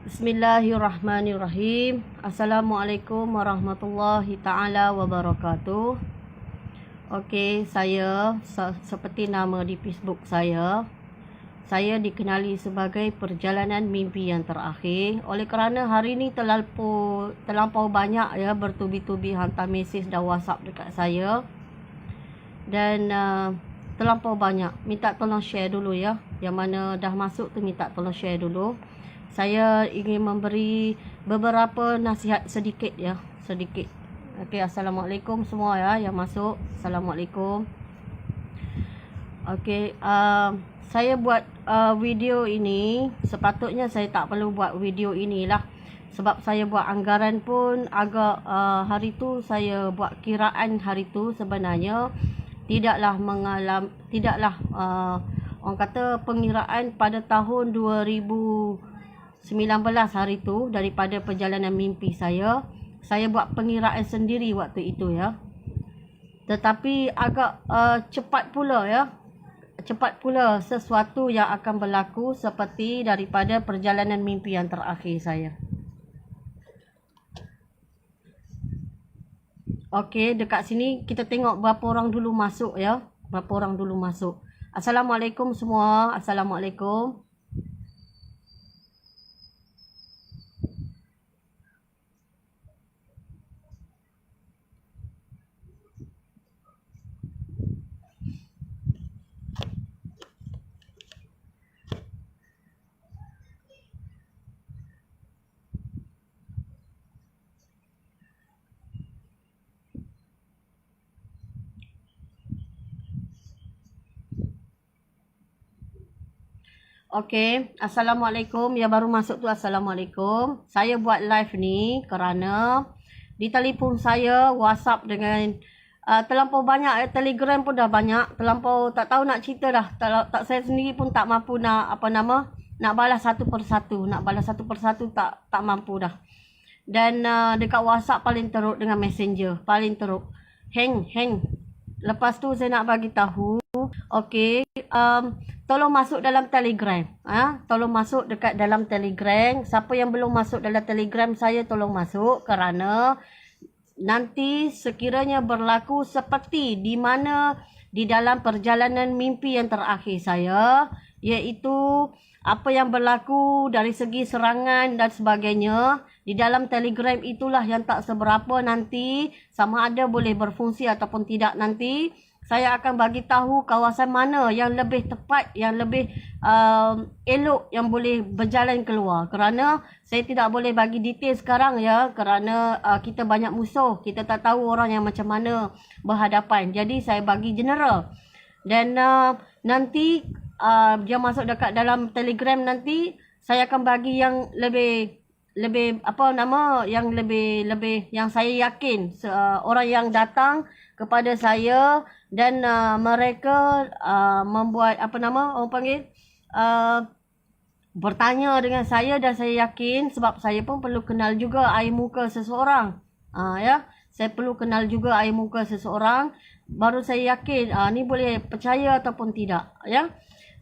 Bismillahirrahmanirrahim. Assalamualaikum warahmatullahi taala wabarakatuh. Okey, saya seperti nama di Facebook saya dikenali sebagai perjalanan mimpi yang terakhir. Oleh kerana hari ini terlampau banyak ya bertubi-tubi hantar mesej dan WhatsApp dekat saya. Dan terlampau banyak. Minta tolong share dulu ya. Yang mana dah masuk tu minta tolong share dulu. Saya ingin memberi beberapa nasihat sedikit ya, sedikit. Okey, assalamualaikum semua ya yang masuk. Assalamualaikum. Okey, saya buat video ini, sepatutnya saya tak perlu buat video inilah. Sebab saya buat anggaran pun agak hari tu saya buat kiraan hari tu sebenarnya tidaklah orang kata pengiraan pada tahun 2019 hari tu daripada perjalanan mimpi saya buat pengiraan sendiri waktu itu ya. Tetapi agak cepat pula sesuatu yang akan berlaku seperti daripada perjalanan mimpi yang terakhir saya. Okey, dekat sini kita tengok berapa orang dulu masuk ya. Berapa orang dulu masuk. Assalamualaikum semua. Assalamualaikum. Okey, assalamualaikum. Yang baru masuk tu assalamualaikum. Saya buat live ni kerana di telefon saya WhatsApp dengan terlampau banyak, Telegram pun dah banyak, terlampau tak tahu nak cerita dah. Tak saya sendiri pun tak mampu nak nak balas satu persatu, tak mampu dah. Dan dekat WhatsApp paling teruk dengan Messenger, paling teruk. Hang. Lepas tu saya nak bagi tahu, okey, tolong masuk dalam Telegram. Tolong masuk dekat dalam Telegram. Siapa yang belum masuk dalam Telegram saya tolong masuk kerana nanti sekiranya berlaku seperti di mana di dalam perjalanan mimpi yang terakhir saya, iaitu apa yang berlaku dari segi serangan dan sebagainya di dalam Telegram itulah yang tak seberapa nanti sama ada boleh berfungsi ataupun tidak nanti. Saya akan bagi tahu kawasan mana yang lebih tepat, yang lebih elok yang boleh berjalan keluar. Kerana saya tidak boleh bagi detail sekarang ya, kerana kita banyak musuh, kita tak tahu orang yang macam mana berhadapan. Jadi saya bagi general. Dan nanti dia masuk dekat dalam Telegram nanti saya akan bagi yang lebih yang saya yakin orang yang datang kepada saya dan mereka membuat orang panggil bertanya dengan saya, dan saya yakin sebab saya pun perlu kenal juga air muka seseorang. Ya, saya perlu kenal juga air muka seseorang baru saya yakin ni boleh percaya ataupun tidak ya.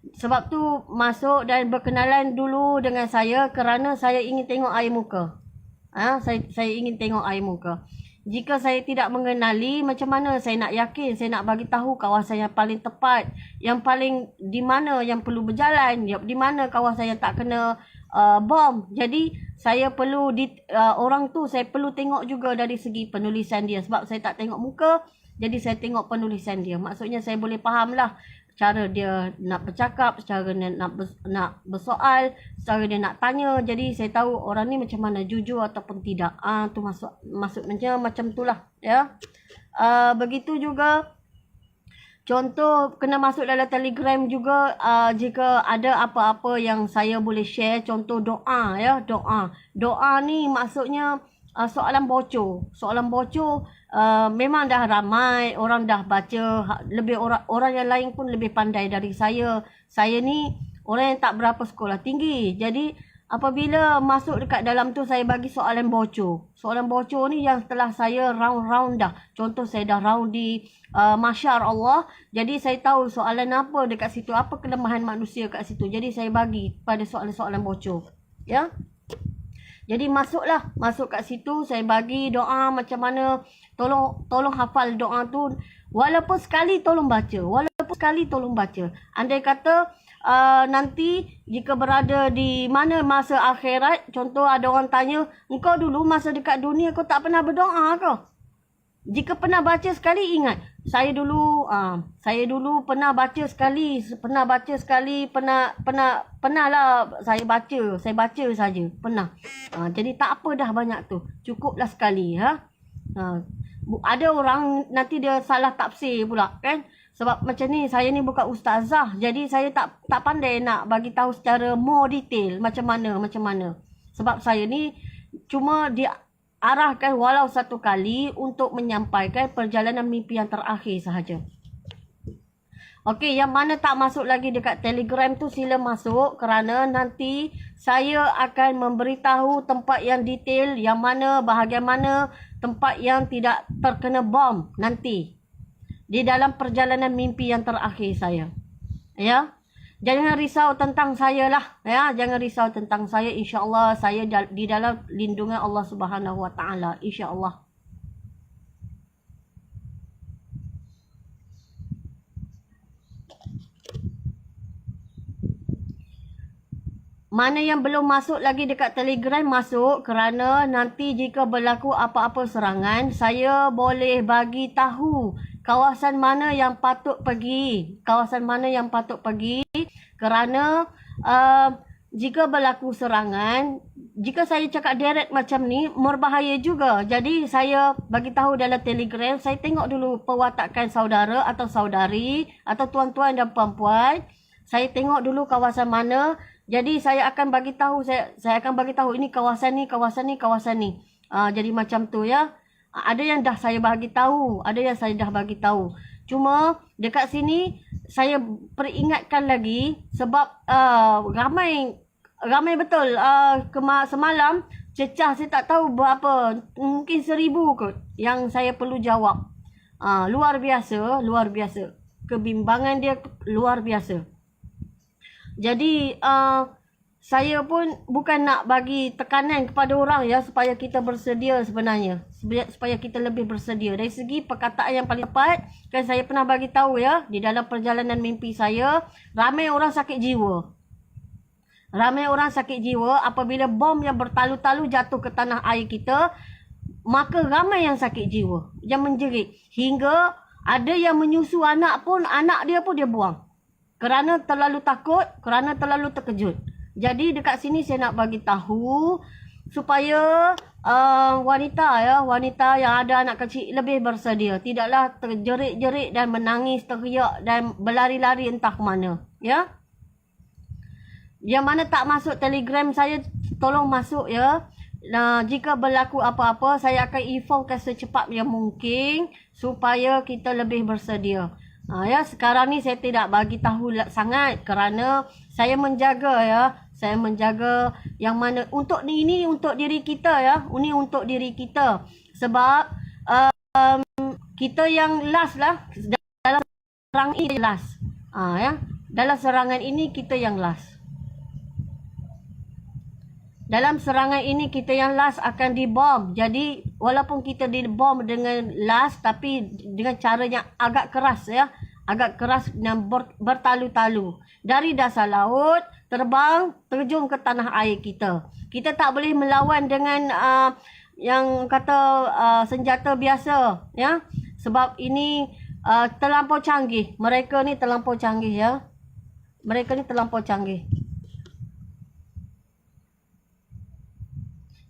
Sebab tu masuk dan berkenalan dulu dengan saya kerana saya ingin tengok air muka. Saya ingin tengok air muka. Jika saya tidak mengenali, macam mana saya nak yakin? Saya nak bagi tahu kawasan yang paling tepat, yang paling di mana yang perlu berjalan, di mana kawasan yang tak kena bom. Jadi saya perlu orang tu saya perlu tengok juga dari segi penulisan dia, sebab saya tak tengok muka. Jadi saya tengok penulisan dia. Maksudnya saya boleh fahamlah cara dia nak bercakap, cara dia nak bersoal, cara dia nak tanya. Jadi saya tahu orang ni macam mana, jujur ataupun tidak. Tu maksudnya macam itulah ya. Begitu juga contoh kena masuk dalam Telegram juga jika ada apa-apa yang saya boleh share, contoh doa ya, doa ni maksudnya soalan bocor memang dah ramai orang dah baca, lebih orang yang lain pun lebih pandai dari saya. Saya ni orang yang tak berapa sekolah tinggi, jadi apabila masuk dekat dalam tu saya bagi soalan bocor ni yang setelah saya round dah, contoh saya dah round di Masyar Allah, jadi saya tahu soalan apa dekat situ, apa kelemahan manusia kat situ, jadi saya bagi pada soalan-soalan bocor ya. Jadi masuk kat situ, saya bagi doa macam mana, tolong hafal doa tu. Walaupun sekali tolong baca. Andai kata nanti jika berada di mana masa akhirat, contoh ada orang tanya, engkau dulu masa dekat dunia kau tak pernah berdoa ke? Jika pernah baca sekali, ingat. Saya dulu pernah baca sekali, pernah lah saya baca saja, pernah. Jadi tak apa dah banyak tu. Cukuplah sekali, ha. Ada orang nanti dia salah tafsir pula kan. Sebab macam ni, saya ni bukan ustazah. Jadi saya tak pandai nak bagi tahu secara more detail macam mana. Sebab saya ni cuma diarahkan walau satu kali untuk menyampaikan perjalanan mimpi yang terakhir sahaja. Okey, yang mana tak masuk lagi dekat Telegram tu sila masuk, kerana nanti saya akan memberitahu tempat yang detail, yang mana, bahagian mana tempat yang tidak terkena bom nanti di dalam perjalanan mimpi yang terakhir saya. Ya. Jangan risau tentang saya lah, ya. Jangan risau tentang saya. Insya-Allah saya di dalam lindungan Allah Subhanahu Wa Taala. Insya-Allah. Mana yang belum masuk lagi dekat Telegram, masuk, kerana nanti jika berlaku apa-apa serangan, saya boleh bagi tahu kawasan mana yang patut pergi. Kerana jika berlaku serangan, jika saya cakap direct macam ni, berbahaya juga. Jadi saya bagi tahu dalam Telegram, saya tengok dulu perwatakan saudara atau saudari atau tuan-tuan dan puan-puan. Saya tengok dulu kawasan mana. Jadi saya akan bagi tahu, saya akan bagi tahu ini kawasan ni. Jadi macam tu, ya. Ada yang dah saya bagi tahu, Cuma dekat sini saya peringatkan lagi sebab ramai betul. Semalam cecah saya tak tahu berapa, mungkin 1000 kot yang saya perlu jawab. Luar biasa. Kebimbangan dia luar biasa. Jadi saya pun bukan nak bagi tekanan kepada orang, ya, supaya kita bersedia sebenarnya. Supaya kita lebih bersedia. Dari segi perkataan yang paling tepat, kan saya pernah bagi tahu, ya, di dalam perjalanan mimpi saya, ramai orang sakit jiwa. Apabila bom yang bertalu-talu jatuh ke tanah air kita, maka ramai yang sakit jiwa, yang menjerit. Hingga ada yang menyusu anak dia pun dia buang. Kerana terlalu takut, kerana terlalu terkejut. Jadi dekat sini saya nak bagi tahu supaya wanita yang ada anak kecil lebih bersedia. Tidaklah terjerit-jerit dan menangis, teriak dan berlari-lari entah ke mana, ya. Yang mana tak masuk Telegram saya, tolong masuk, ya. Jika berlaku apa-apa, saya akan informkan secepat yang mungkin supaya kita lebih bersedia. Ya, sekarang ni saya tidak bagi tahu sangat kerana saya menjaga, ya. Saya menjaga yang mana untuk ini untuk diri kita, ya. Ini untuk diri kita. Sebab kita yang last lah dalam serangan ini last. Ya. Dalam serangan ini kita yang last. Dalam serangan ini kita yang last akan dibom. Jadi walaupun kita dibom dengan last, tapi dengan cara yang agak keras, ya. Agak keras dan bertalu-talu. Dari dasar laut, terbang, terjun ke tanah air kita. Kita tak boleh melawan dengan yang kata senjata biasa, ya. Sebab ini terlampau canggih. Mereka ni terlampau canggih, ya.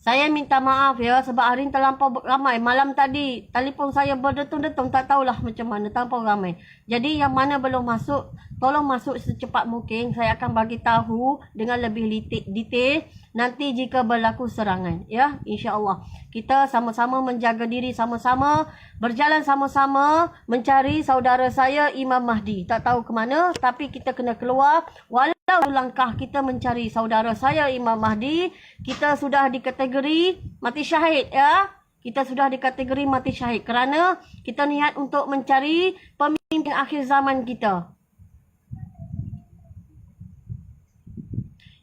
Saya minta maaf, ya, sebab hari ni terlampau ramai. Malam tadi telefon saya berdetung-detung, tak tahulah macam mana, terlampau ramai. Jadi yang mana belum masuk, tolong masuk secepat mungkin. Saya akan bagi tahu dengan lebih detail nanti jika berlaku serangan, ya. Insya-Allah. Kita sama-sama menjaga diri, sama-sama berjalan sama-sama mencari saudara saya Imam Mahdi. Tak tahu ke mana, tapi kita kena keluar. Walau langkah kita mencari saudara saya Imam Mahdi, kita sudah dikategori mati syahid, ya. Kita sudah dikategori mati syahid kerana kita niat untuk mencari pemimpin akhir zaman kita.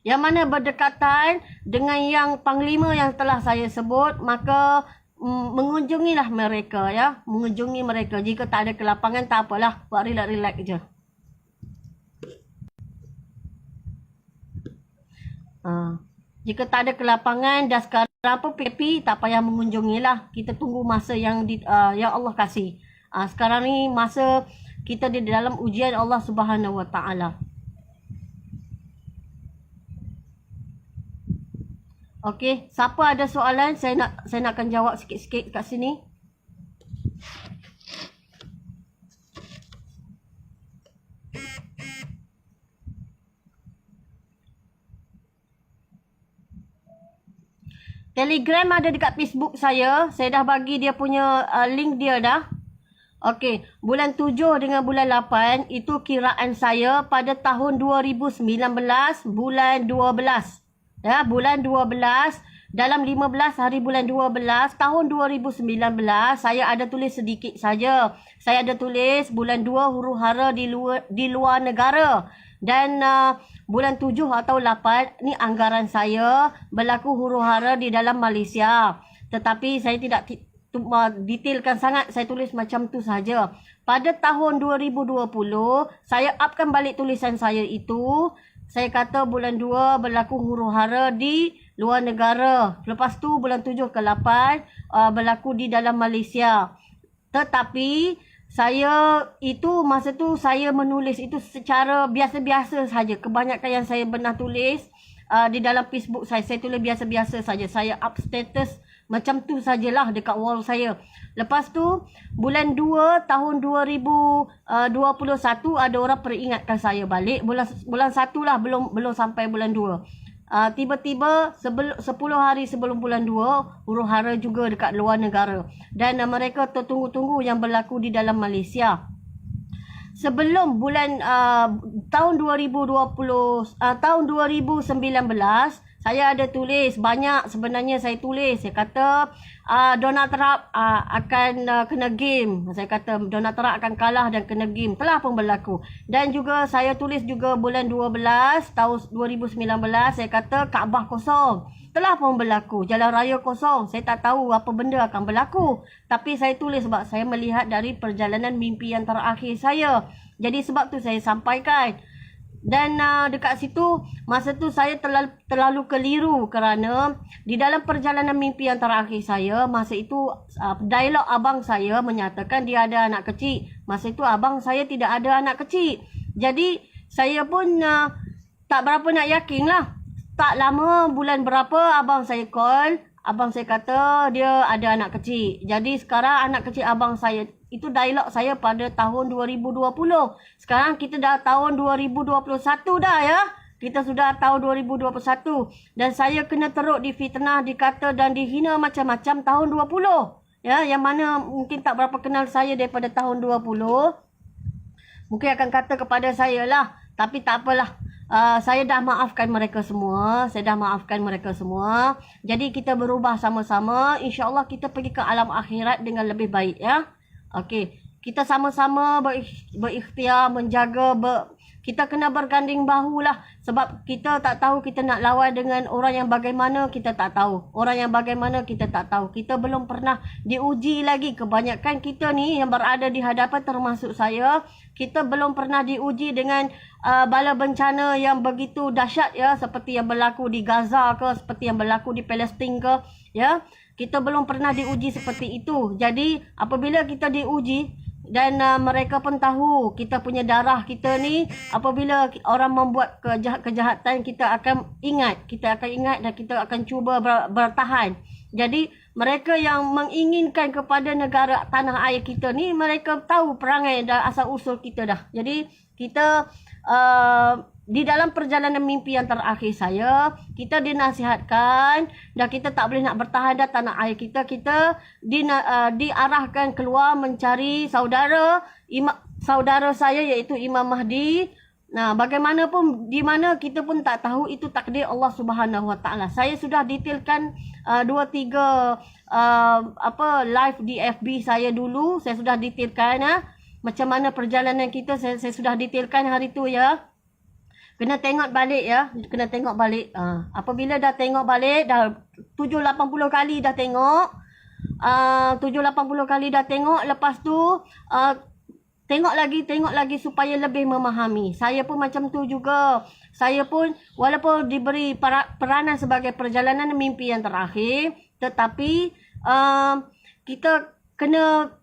yang mana berdekatan dengan yang panglima yang telah saya sebut, maka mengunjungilah mereka ya, mengunjungi mereka. Jika tak ada kelapangan tak apalah, buat relax-relax je. Jika tak ada kelapangan dah sekarang apa PKP, tak payah mengunjungilah. Kita tunggu masa yang yang Allah kasih. Sekarang ni masa kita di dalam ujian Allah Subhanahu Wa Taala. Okey, siapa ada soalan, saya nakkan jawab sikit-sikit kat sini. Telegram ada dekat Facebook saya. Saya dah bagi dia punya link dia dah. Okey, bulan 7 dengan bulan 8 itu kiraan saya pada tahun 2019 bulan 12. Ya, bulan 12 dalam 15 hari bulan 12 tahun 2019 saya ada tulis sedikit saja. Saya ada tulis bulan 2 huru-hara di luar negara. Dan bulan 7 atau 8 ni anggaran saya berlaku huru-hara di dalam Malaysia. Tetapi saya tidak detailkan sangat, saya tulis macam tu saja. Pada tahun 2020 saya upkan balik tulisan saya itu. Saya kata bulan 2 berlaku huru-hara di luar negara. Lepas tu bulan 7 ke 8 berlaku di dalam Malaysia. Tetapi saya itu masa tu saya menulis itu secara biasa-biasa saja. Kebanyakan yang saya pernah tulis di dalam Facebook saya tulis biasa-biasa saja. Saya up status macam tu sajalah dekat wall saya. Lepas tu bulan 2 tahun 2021 ada orang peringatkan saya balik. Bulan 1 lah, belum sampai bulan 2. Tiba-tiba 10 hari sebelum bulan 2 huru-hara juga dekat luar negara. Dan mereka tertunggu-tunggu yang berlaku di dalam Malaysia. Sebelum bulan tahun 2019 saya ada tulis banyak, sebenarnya saya tulis. Saya kata Donald Trump akan kena game. Saya kata Donald Trump akan kalah dan kena game. Telah pun berlaku. Dan juga saya tulis juga bulan 12 tahun 2019 saya kata Kaabah kosong. Telah pun berlaku. Jalan raya kosong. Saya tak tahu apa benda akan berlaku. Tapi saya tulis sebab saya melihat dari perjalanan mimpi yang terakhir saya. Jadi sebab tu saya sampaikan. Dan dekat situ masa tu saya terlalu keliru kerana di dalam perjalanan mimpi yang terakhir saya masa itu dialog abang saya menyatakan dia ada anak kecil. Masa itu abang saya tidak ada anak kecil. Jadi saya pun tak berapa nak yakin lah. Tak lama bulan berapa abang saya call. Abang saya kata dia ada anak kecil. Jadi sekarang anak kecil abang saya itu dialog saya pada tahun 2020. Sekarang kita dah tahun 2021 dah ya. Kita sudah tahun 2021. Dan saya kena teruk difitnah, dikata dan dihina macam-macam tahun 20. Ya, yang mana mungkin tak berapa kenal saya daripada tahun 20. Mungkin akan kata kepada saya lah. Tapi tak apalah. Saya dah maafkan mereka semua. Jadi kita berubah sama-sama. InsyaAllah kita pergi ke alam akhirat dengan lebih baik ya. Okey, kita sama-sama berikhtiar menjaga kita kena berganding bahu lah. Sebab kita tak tahu kita nak lawan dengan orang yang bagaimana, kita tak tahu. Orang yang bagaimana kita tak tahu. Kita belum pernah diuji lagi. Kebanyakan kita ni yang berada di hadapan termasuk saya, kita belum pernah diuji dengan bala bencana yang begitu dahsyat ya, seperti yang berlaku di Gaza ke, seperti yang berlaku di Palestin ke, ya. Kita belum pernah diuji seperti itu. Jadi apabila kita diuji dan mereka pun tahu kita punya darah kita ni, apabila orang membuat kejahatan kita akan ingat dan kita akan cuba bertahan. Jadi mereka yang menginginkan kepada negara tanah air kita ni, mereka tahu perangai dan asal usul kita dah. Jadi kita di dalam perjalanan mimpi yang terakhir saya, kita dinasihatkan dan kita tak boleh nak bertahan dah tanah air kita. Kita diarahkan keluar mencari saudara saya iaitu Imam Mahdi. Nah, bagaimanapun di mana kita pun tak tahu, itu takdir Allah Subhanahu Wa Taala. Saya sudah detailkan 2-3 live di FB saya dulu. Saya sudah detailkan macam mana perjalanan kita, saya sudah detailkan hari tu ya. Kena tengok balik ya. Kena tengok balik. Apabila dah tengok balik, dah 7-80 kali dah tengok. 7-80 kali dah tengok. Lepas tu, tengok lagi supaya lebih memahami. Saya pun macam tu juga. Saya pun walaupun diberi peranan sebagai perjalanan mimpi yang terakhir. Tetapi, kita kena...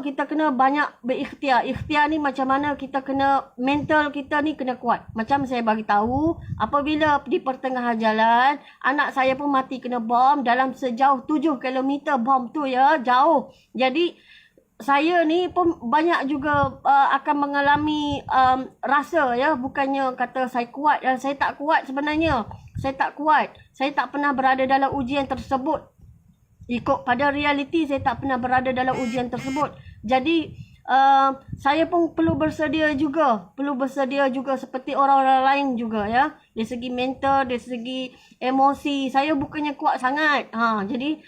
kita kena banyak berikhtiar. Ikhtiar ni macam mana kita kena, mental kita ni kena kuat. Macam saya bagi tahu, apabila di pertengahan jalan, anak saya pun mati kena bom dalam sejauh 7 km bom tu ya, jauh. Jadi, saya ni pun banyak juga akan mengalami rasa ya, bukannya kata saya kuat. Saya tak kuat sebenarnya. Saya tak kuat. Saya tak pernah berada dalam ujian tersebut. Ikut pada realiti, saya tak pernah berada dalam ujian tersebut. Jadi, saya pun perlu bersedia juga. Perlu bersedia juga seperti orang-orang lain juga ya. Dari segi mental, dari segi emosi. Saya bukannya kuat sangat. Jadi,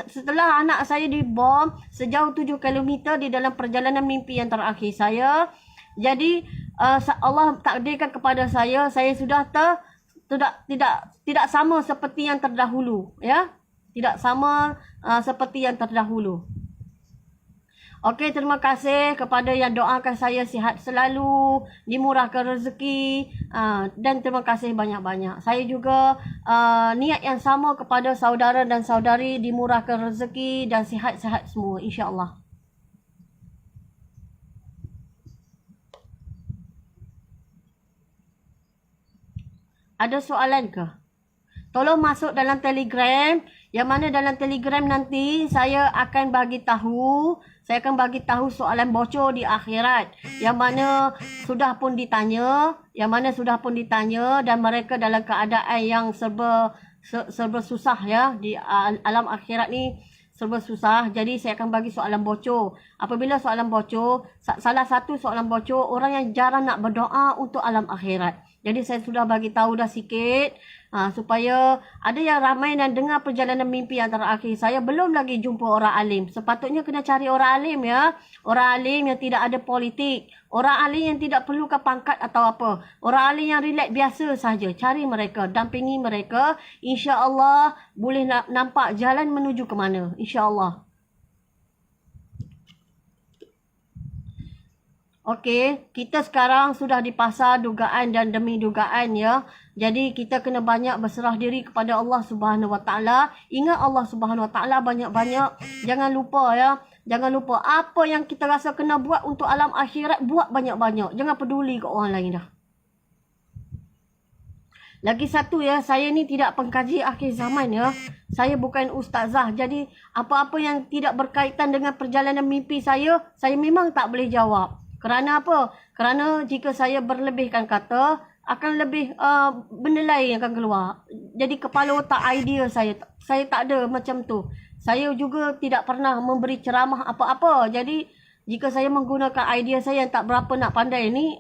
setelah anak saya dibom sejauh 7 km di dalam perjalanan mimpi yang terakhir saya. Jadi, Allah takdirkan kepada saya sudah tidak sama seperti yang terdahulu. Ya. Tidak sama seperti yang terdahulu. Okey, terima kasih kepada yang doakan saya sihat selalu, dimurahkan rezeki, dan terima kasih banyak-banyak. Saya juga niat yang sama kepada saudara dan saudari, dimurahkan rezeki dan sihat-sihat semua, insya-Allah. Ada soalan ke? Tolong masuk dalam Telegram. Yang mana dalam Telegram nanti saya akan bagi tahu soalan bocor di akhirat. Yang mana sudah pun ditanya, dan mereka dalam keadaan yang serba susah ya, di alam akhirat ni serba susah. Jadi saya akan bagi soalan bocor. Apabila soalan bocor, salah satu soalan bocor, orang yang jarang nak berdoa untuk alam akhirat. Jadi saya sudah bagi tahu dah sikit, supaya ada yang ramai dan dengar perjalanan mimpi yang terakhir. Saya belum lagi jumpa orang alim. Sepatutnya kena cari orang alim ya. Orang alim yang tidak ada politik. Orang alim yang tidak perlukan pangkat atau apa. Orang alim yang relax biasa saja. Cari mereka, dampingi mereka. InsyaAllah boleh nampak jalan menuju ke mana. InsyaAllah. Okey, kita sekarang sudah di pasar dugaan dan demi dugaan ya. Jadi kita kena banyak berserah diri kepada Allah Subhanahu Wa Taala. Ingat Allah Subhanahu Wa Taala banyak-banyak. Jangan lupa ya. Jangan lupa apa yang kita rasa kena buat untuk alam akhirat, buat banyak-banyak. Jangan peduli ke orang lain dah. Lagi satu ya, saya ni tidak pengkaji akhir zaman ya. Saya bukan ustazah. Jadi apa-apa yang tidak berkaitan dengan perjalanan mimpi saya memang tak boleh jawab. Kerana apa? Kerana jika saya berlebihkan kata, akan lebih benda lain yang akan keluar. Jadi kepala otak idea saya tak ada macam tu. Saya juga tidak pernah memberi ceramah apa-apa. Jadi jika saya menggunakan idea saya yang tak berapa nak pandai ni,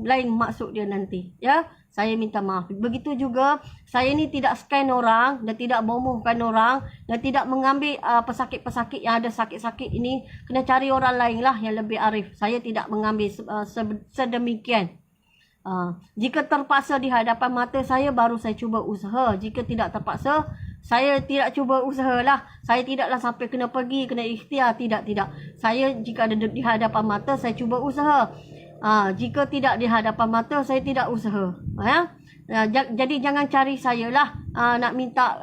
lain maksud dia nanti. Ya, saya minta maaf. Begitu juga, saya ni tidak scan orang dan tidak bomohkan orang dan tidak mengambil pesakit-pesakit yang ada sakit-sakit ini. Kena cari orang lain lah yang lebih arif. Saya tidak mengambil sedemikian. Jika terpaksa di hadapan mata saya, baru saya cuba usaha. Jika tidak terpaksa, saya tidak cuba usahalah. Saya tidaklah sampai kena pergi, kena ikhtiar. Tidak. Saya jika ada di hadapan mata, saya cuba usaha. Jika tidak di hadapan mata, saya tidak usaha. Jadi jangan cari saya lah. Nak minta,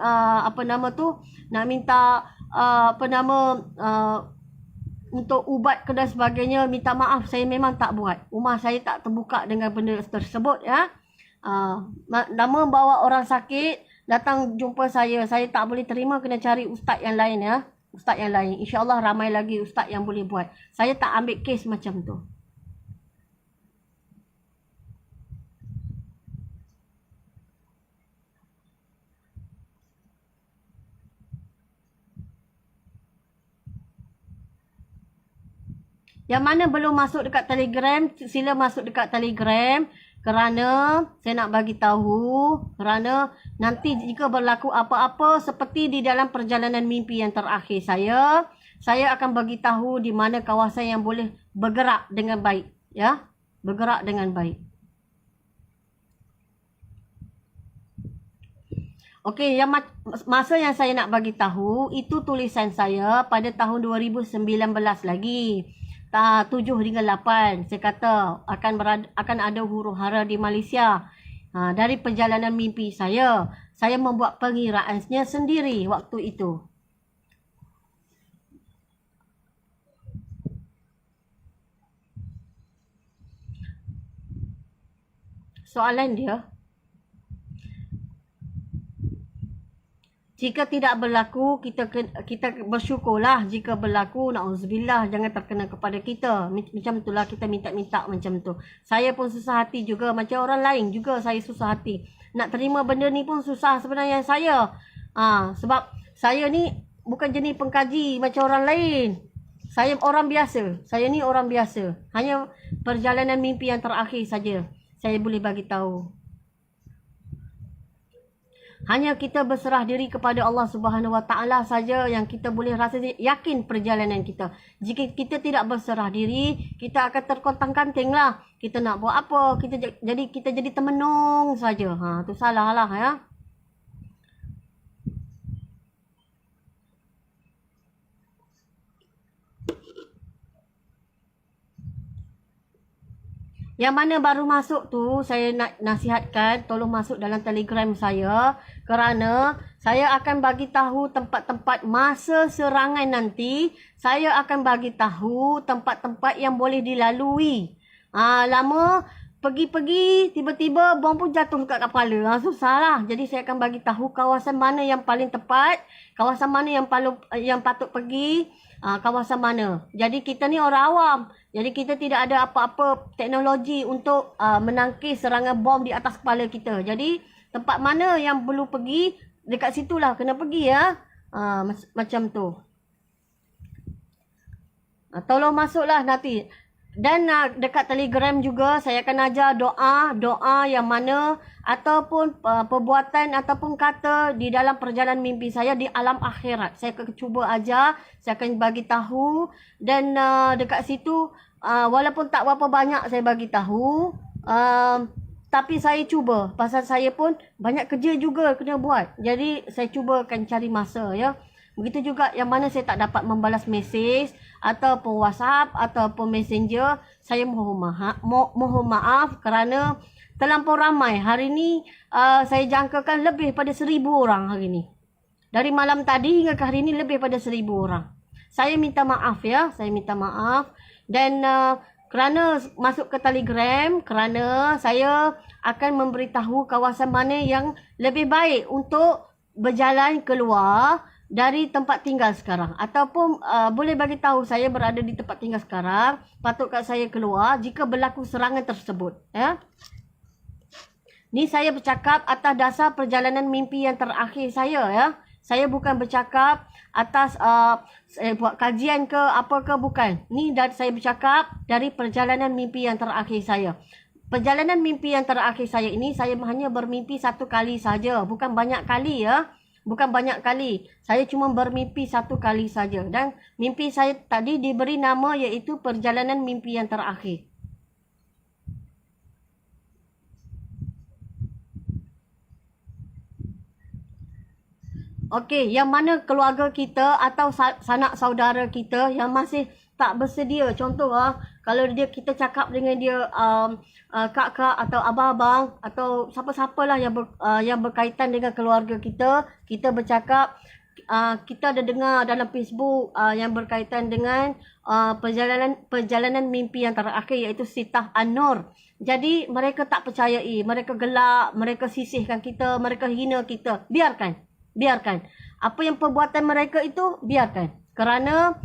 untuk ubat ke dan sebagainya. Minta maaf, saya memang tak buat. Rumah saya tak terbuka dengan benda tersebut ya. Nama bawa orang sakit datang jumpa saya tak boleh terima, kena cari ustaz yang lain ya. Ustaz yang lain. InsyaAllah ramai lagi ustaz yang boleh buat. Saya tak ambil kes macam tu. Yang mana belum masuk dekat Telegram, sila masuk dekat Telegram. Kerana saya nak bagi tahu, kerana nanti jika berlaku apa-apa seperti di dalam perjalanan mimpi yang terakhir saya akan bagi tahu di mana kawasan yang boleh bergerak dengan baik, ya. Bergerak dengan baik. Okey, yang masa yang saya nak bagi tahu itu tulisan saya pada tahun 2019 lagi. 7 hingga 8 saya kata akan ada huru-hara di Malaysia. Dari perjalanan mimpi saya membuat pengiraannya sendiri waktu itu. Soalan dia, jika tidak berlaku, kita bersyukurlah. Jika berlaku, na'udzubillah, jangan terkena kepada kita. Macam itulah kita minta-minta macam tu. Saya pun susah hati juga. Macam orang lain juga saya susah hati. Nak terima benda ni pun susah sebenarnya saya. Sebab saya ni bukan jenis pengkaji macam orang lain. Saya orang biasa. Saya ni orang biasa. Hanya perjalanan mimpi yang terakhir saja saya boleh bagi tahu. Hanya kita berserah diri kepada Allah Subhanahu Wa Taala saja yang kita boleh rasa yakin perjalanan kita. Jika kita tidak berserah diri, kita akan terkontang-kanting lah. Kita nak buat apa? Kita jadi termenung saja. Tu salah lah ya. Yang mana baru masuk tu, saya nak nasihatkan tolong masuk dalam Telegram saya kerana saya akan bagi tahu tempat-tempat masa serangan nanti. Saya akan bagi tahu tempat-tempat yang boleh dilalui. Lama pergi-pergi tiba-tiba bom pun jatuh kat kepala. Susah lah. Jadi saya akan bagi tahu kawasan mana yang paling tepat, kawasan mana yang patut pergi. Kawasan mana. Jadi kita ni orang awam. Jadi kita tidak ada apa-apa teknologi untuk menangkis serangan bom di atas kepala kita. Jadi tempat mana yang perlu pergi, dekat situlah kena pergi ya. Macam tu. Tolong masuklah nanti. Dan dekat Telegram juga saya akan ajar doa yang mana ataupun perbuatan ataupun kata di dalam perjalanan mimpi saya di alam akhirat. Saya akan cuba ajar, saya akan bagi tahu dan dekat situ walaupun tak berapa banyak saya bagi tahu, tapi saya cuba pasal saya pun banyak kerja juga kena buat. Jadi saya cuba akan cari masa ya. Begitu juga yang mana saya tak dapat membalas mesej ataupun WhatsApp ataupun Messenger, saya mohon maaf kerana terlampau ramai. Hari ni saya jangkakan lebih pada 1,000 orang hari ni. Dari malam tadi hingga ke hari ni lebih pada 1,000 orang. Saya minta maaf ya, saya minta maaf dan kerana masuk ke Telegram, kerana saya akan memberitahu kawasan mana yang lebih baik untuk berjalan keluar dari tempat tinggal sekarang. Ataupun boleh bagi tahu saya berada di tempat tinggal sekarang, patutkah saya keluar jika berlaku serangan tersebut. Ya? Ni saya bercakap atas dasar perjalanan mimpi yang terakhir saya ya. Saya bukan bercakap atas saya buat kajian ke apa ke, bukan. Ni saya bercakap dari perjalanan mimpi yang terakhir saya. Perjalanan mimpi yang terakhir saya ini saya hanya bermimpi 1 kali saja, bukan banyak kali ya. Bukan banyak kali. Saya cuma bermimpi 1 kali saja. Dan mimpi saya tadi diberi nama iaitu perjalanan mimpi yang terakhir. Okey, yang mana keluarga kita atau sanak saudara kita yang masih tak bersedia. Contoh kalau kita cakap dengan dia kak-kak atau abang-abang atau siapa-siapalah yang berkaitan dengan keluarga kita, kita bercakap, kita ada dengar dalam Facebook yang berkaitan dengan perjalanan mimpi yang terakhir iaitu Sitah An-Nur. Jadi mereka tak percayai, mereka gelak, mereka sisihkan kita, mereka hina kita. Biarkan. Apa yang perbuatan mereka itu, biarkan. Kerana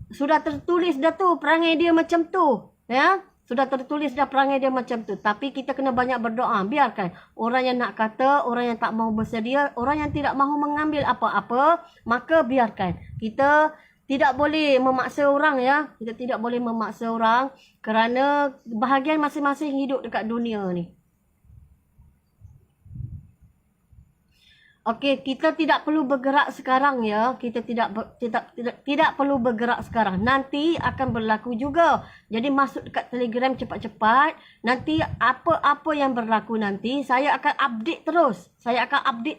sudah tertulis dah tu perangai dia macam tu. Ya? Sudah tertulis dah perangai dia macam tu. Tapi kita kena banyak berdoa. Biarkan. Orang yang nak kata, orang yang tak mahu bersedia, orang yang tidak mahu mengambil apa-apa, maka biarkan. Kita tidak boleh memaksa orang ya. Kita tidak boleh memaksa orang kerana bahagian masing-masing hidup dekat dunia ni. Okey, kita tidak perlu bergerak sekarang ya. Kita tidak perlu bergerak sekarang. Nanti akan berlaku juga. Jadi masuk dekat Telegram cepat-cepat. Nanti apa-apa yang berlaku nanti saya akan update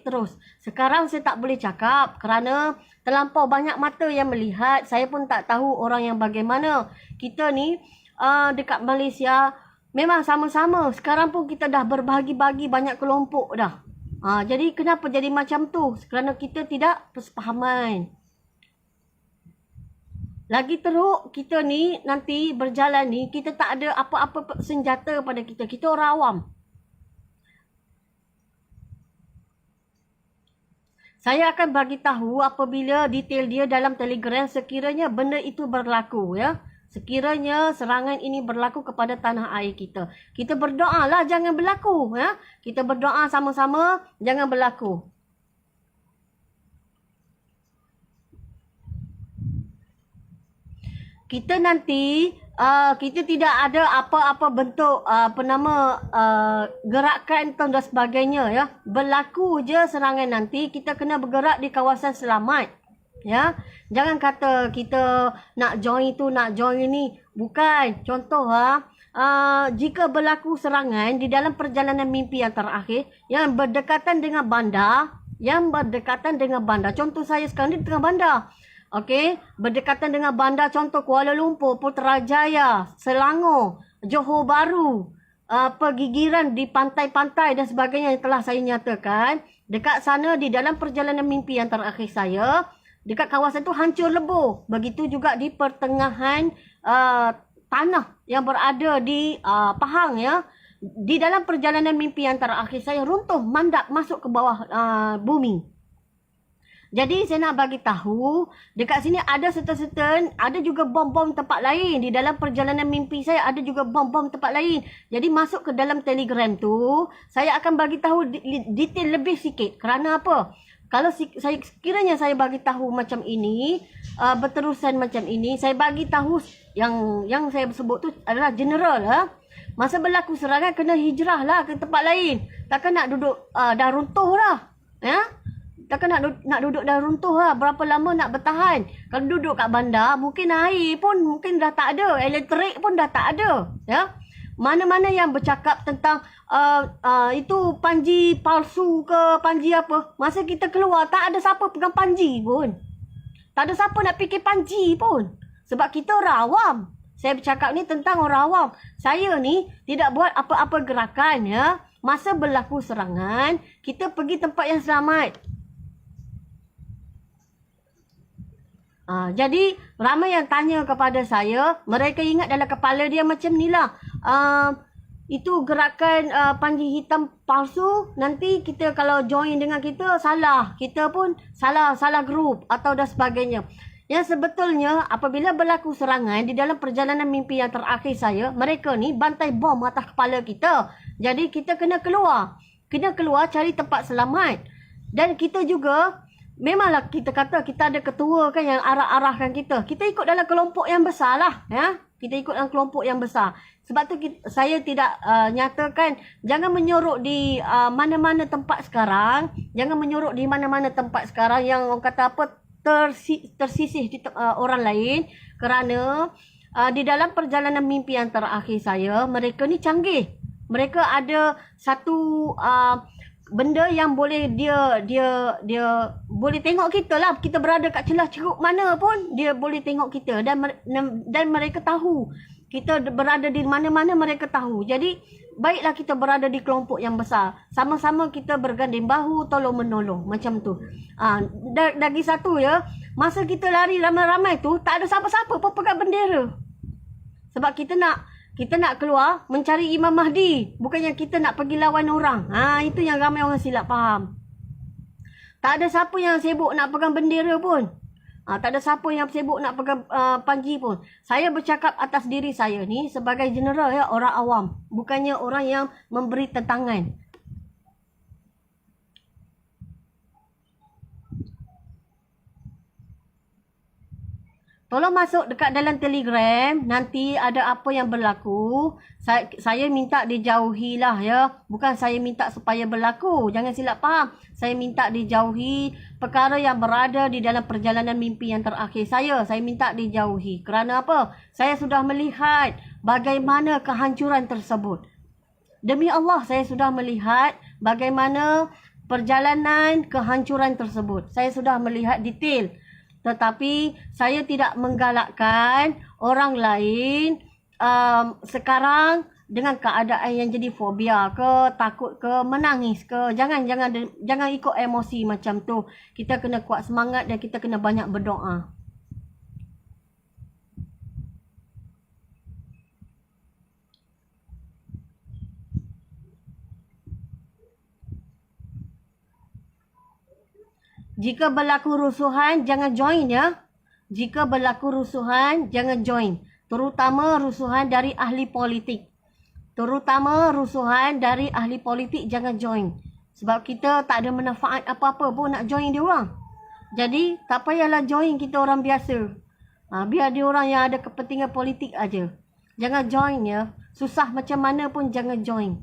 terus. Sekarang saya tak boleh cakap kerana terlampau banyak mata yang melihat. Saya pun tak tahu orang yang bagaimana. Kita ni dekat Malaysia memang sama-sama. Sekarang pun kita dah berbahagi-bagi banyak kelompok dah. Jadi kenapa jadi macam tu? Kerana kita tidak persefahaman. Lagi teruk kita ni nanti berjalan ni kita tak ada apa-apa senjata pada kita. Kita orang awam. Saya akan bagi tahu apabila detail dia dalam Telegram sekiranya benda itu berlaku ya. Sekiranya serangan ini berlaku kepada tanah air kita. Kita berdoalah jangan berlaku ya. Kita berdoa sama-sama jangan berlaku. Kita nanti kita tidak ada apa-apa bentuk gerakan dan sebagainya ya. Berlaku je serangan nanti kita kena bergerak di kawasan selamat. Ya, jangan kata kita nak join tu, nak join ni. Bukan. Contoh jika berlaku serangan di dalam perjalanan mimpi yang terakhir yang berdekatan dengan bandar, contoh saya sekarang ni tengah bandar. Okey, berdekatan dengan bandar contoh Kuala Lumpur, Putrajaya, Selangor, Johor Bahru, pergigiran di pantai-pantai dan sebagainya yang telah saya nyatakan. Dekat sana di dalam perjalanan mimpi yang terakhir saya, dekat kawasan tu hancur lebur. Begitu juga di pertengahan tanah yang berada di Pahang ya. Di dalam perjalanan mimpi yang terakhir saya runtuh mandap masuk ke bawah bumi. Jadi saya nak bagi tahu dekat sini ada certain ada juga bom-bom tempat lain. Di dalam perjalanan mimpi saya ada juga bom-bom tempat lain. Jadi masuk ke dalam Telegram tu saya akan bagi tahu detail lebih sikit. Kerana apa? Kalau sekiranya saya bagi tahu macam ini, berterusan macam ini, saya bagi tahu yang saya sebut tu adalah general Masa berlaku serangan kena hijrah lah ke tempat lain. Takkan nak duduk dah runtuh lah. Ya? Takkan nak duduk dah runtuh lah. Berapa lama nak bertahan? Kalau duduk kat bandar, mungkin air pun mungkin dah tak ada. Elektrik pun dah tak ada. Ya? Mana-mana yang bercakap tentang itu panji palsu ke panji apa. Masa kita keluar tak ada siapa pegang panji pun. Tak ada siapa nak fikir panji pun. Sebab kita orang awam. Saya bercakap ni tentang orang awam. Saya ni tidak buat apa-apa gerakan ya. Masa berlaku serangan, kita pergi tempat yang selamat. Jadi ramai yang tanya kepada saya, mereka ingat dalam kepala dia macam ni lah. Itu gerakan panji hitam palsu, nanti kita kalau join dengan kita salah. Kita pun salah grup atau dan sebagainya. Yang sebetulnya apabila berlaku serangan di dalam perjalanan mimpi yang terakhir saya, mereka ni bantai bom atas kepala kita. Jadi kita kena keluar. Kena keluar cari tempat selamat. Dan kita juga memanglah kita kata kita ada ketua kan yang arah-arahkan kita. Kita ikut dalam kelompok yang besar lah. Ya? Kita ikut dalam kelompok yang besar. Sebab tu saya tidak nyatakan jangan menyorok di mana-mana tempat sekarang. Jangan menyorok di mana-mana tempat sekarang yang orang kata apa tersisih di orang lain. Kerana di dalam perjalanan mimpi yang terakhir saya, mereka ni canggih. Mereka ada satu benda yang boleh dia boleh tengok kita lah. Kita berada kat celah ceruk mana pun dia boleh tengok kita dan mereka tahu kita berada di mana-mana, mereka tahu. Jadi baiklah kita berada di kelompok yang besar, sama-sama kita berganding bahu tolong menolong macam tu. Lagi satu ya, masa kita lari ramai-ramai tu tak ada siapa-siapa pun pegang bendera. Sebab kita nak keluar mencari Imam Mahdi. Bukannya kita nak pergi lawan orang. Itu yang ramai orang silap faham. Tak ada siapa yang sibuk nak pegang bendera pun. Tak ada siapa yang sibuk nak pegang panji pun. Saya bercakap atas diri saya ni sebagai general ya, orang awam. Bukannya orang yang memberi tentangan. Tolong masuk dekat dalam Telegram. Nanti ada apa yang berlaku, saya minta dijauhilah ya. Bukan saya minta supaya berlaku. Jangan silap faham. Saya minta dijauhi perkara yang berada di dalam perjalanan mimpi yang terakhir saya. Saya minta dijauhi. Kerana apa? Saya sudah melihat bagaimana kehancuran tersebut. Demi Allah, saya sudah melihat bagaimana perjalanan kehancuran tersebut. Saya sudah melihat detail. Tetapi saya tidak menggalakkan orang lain sekarang dengan keadaan yang jadi fobia ke, takut ke, menangis ke. Jangan ikut emosi macam tu. Kita kena kuat semangat dan kita kena banyak berdoa. Jika berlaku rusuhan, jangan join ya. Jika berlaku rusuhan, jangan join. Terutama rusuhan dari ahli politik. Jangan join. Sebab kita tak ada manfaat apa-apa pun nak join dia orang. Jadi, tak payahlah join kita orang biasa. Biar dia orang yang ada kepentingan politik aja. Jangan join ya. Susah macam mana pun jangan join.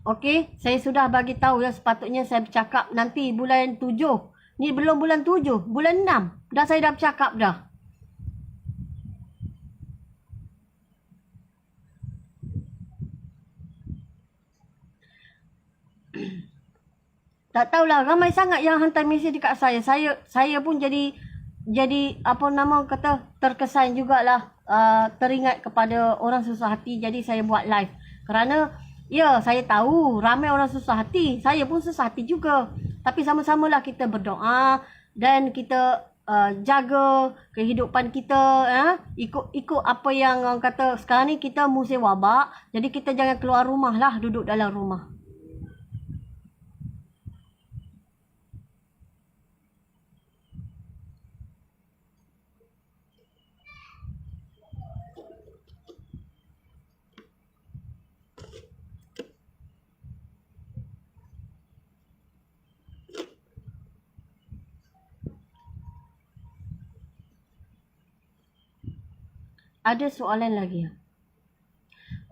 Okey, saya sudah bagi tahu ya, sepatutnya saya bercakap nanti bulan 7. Ni belum bulan 7, bulan 6. Dah saya dah bercakap dah. Tak tahulah, ramai sangat yang hantar mesej dekat saya. Saya pun jadi apa nama kata, terkesan jugalah, teringat kepada orang susah hati. Jadi saya buat live. Kerana ya, saya tahu ramai orang susah hati. Saya pun susah hati juga. Tapi sama-samalah kita berdoa dan kita jaga kehidupan kita. Ikut apa yang orang kata sekarang ni kita musim wabak. Jadi kita jangan keluar rumah lah, duduk dalam rumah. Ada soalan lagi?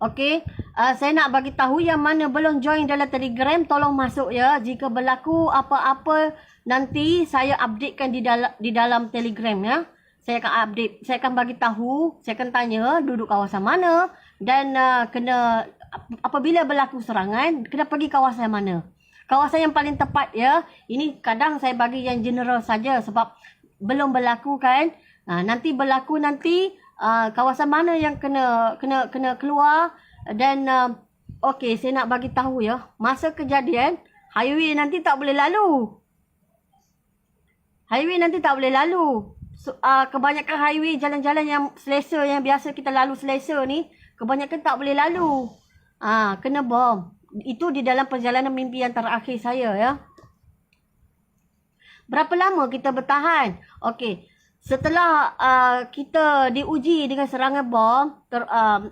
Okey, saya nak bagi tahu yang mana belum join dalam Telegram, tolong masuk ya. Jika berlaku apa-apa nanti saya updatekan di dalam Telegram ya. Saya akan update, saya akan bagi tahu, saya akan tanya duduk kawasan mana dan kena apabila berlaku serangan kena pergi kawasan mana. Kawasan yang paling tepat ya. Ini kadang saya bagi yang general saja sebab belum berlaku kan. Nanti berlaku nanti kawasan mana yang kena keluar dan okey, saya nak bagi tahu ya, masa kejadian highway nanti tak boleh lalu. Kebanyakan highway, jalan-jalan yang selesa yang biasa kita lalu selesa ni, kebanyakan tak boleh lalu. Kena bom. Itu di dalam perjalanan mimpi yang terakhir saya ya. Berapa lama kita bertahan? Okey. Setelah kita diuji dengan serangan bom,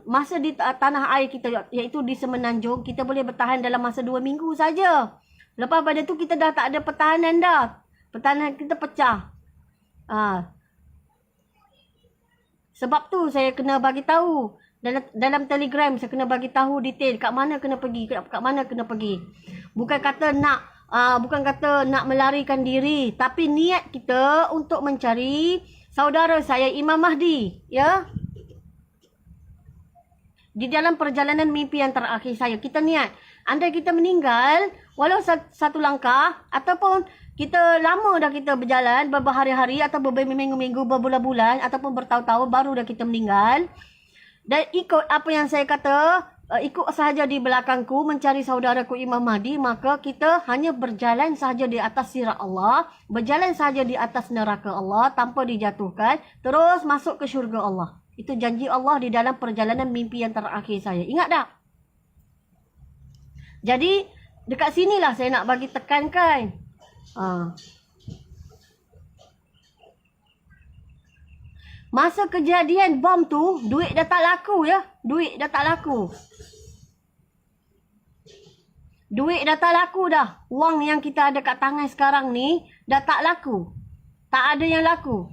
masa di tanah air kita, iaitu di Semenanjung, kita boleh bertahan dalam masa 2 minggu saja. Lepas pada tu kita dah tak ada pertahanan dah. Pertahanan kita pecah. Sebab tu saya kena bagi tahu. Dalam Telegram saya kena bagi tahu detail kat mana kena pergi. Bukan kata nak melarikan diri, tapi niat kita untuk mencari saudara saya Imam Mahdi ya. Di dalam perjalanan mimpi yang terakhir saya, kita niat andai kita meninggal walau satu langkah, ataupun kita lama dah kita berjalan berhari-hari atau berminggu-minggu, berbulan-bulan ataupun bertahun-tahun baru dah kita meninggal, dan ikut apa yang saya kata, ikut sahaja di belakangku mencari saudaraku Imam Mahdi, maka kita hanya berjalan sahaja di atas sirat Allah, berjalan sahaja di atas neraka Allah tanpa dijatuhkan, terus masuk ke syurga Allah. Itu janji Allah di dalam perjalanan mimpi yang terakhir saya. Ingat tak? Jadi dekat sinilah saya nak bagi tekankan. Masa kejadian bom tu, duit dah tak laku ya. Duit dah tak laku. Duit dah tak laku dah. Wang yang kita ada kat tangan sekarang ni dah tak laku. Tak ada yang laku.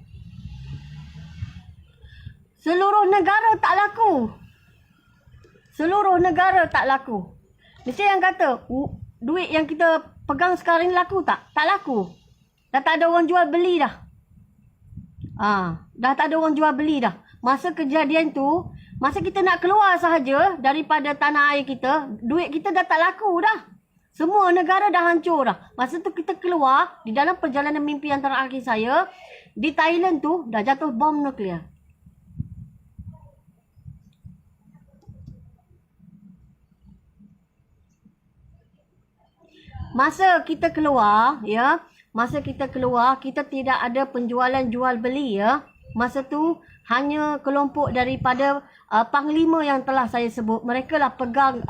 Seluruh negara tak laku. Seluruh negara tak laku. Mesti yang kata, duit yang kita pegang sekarang ni laku tak? Tak laku. Dah tak ada orang jual beli dah. Dah tak ada orang jual beli dah. Masa kejadian tu, masa kita nak keluar sahaja daripada tanah air kita, duit kita dah tak laku dah. Semua negara dah hancur dah. Masa tu kita keluar, di dalam perjalanan mimpi yang terakhir saya, di Thailand tu dah jatuh bom nuklear. Masa kita keluar, ya, masa kita keluar, kita tidak ada penjualan jual beli, ya. Masa tu hanya kelompok daripada panglima yang telah saya sebut. Mereka lah pegang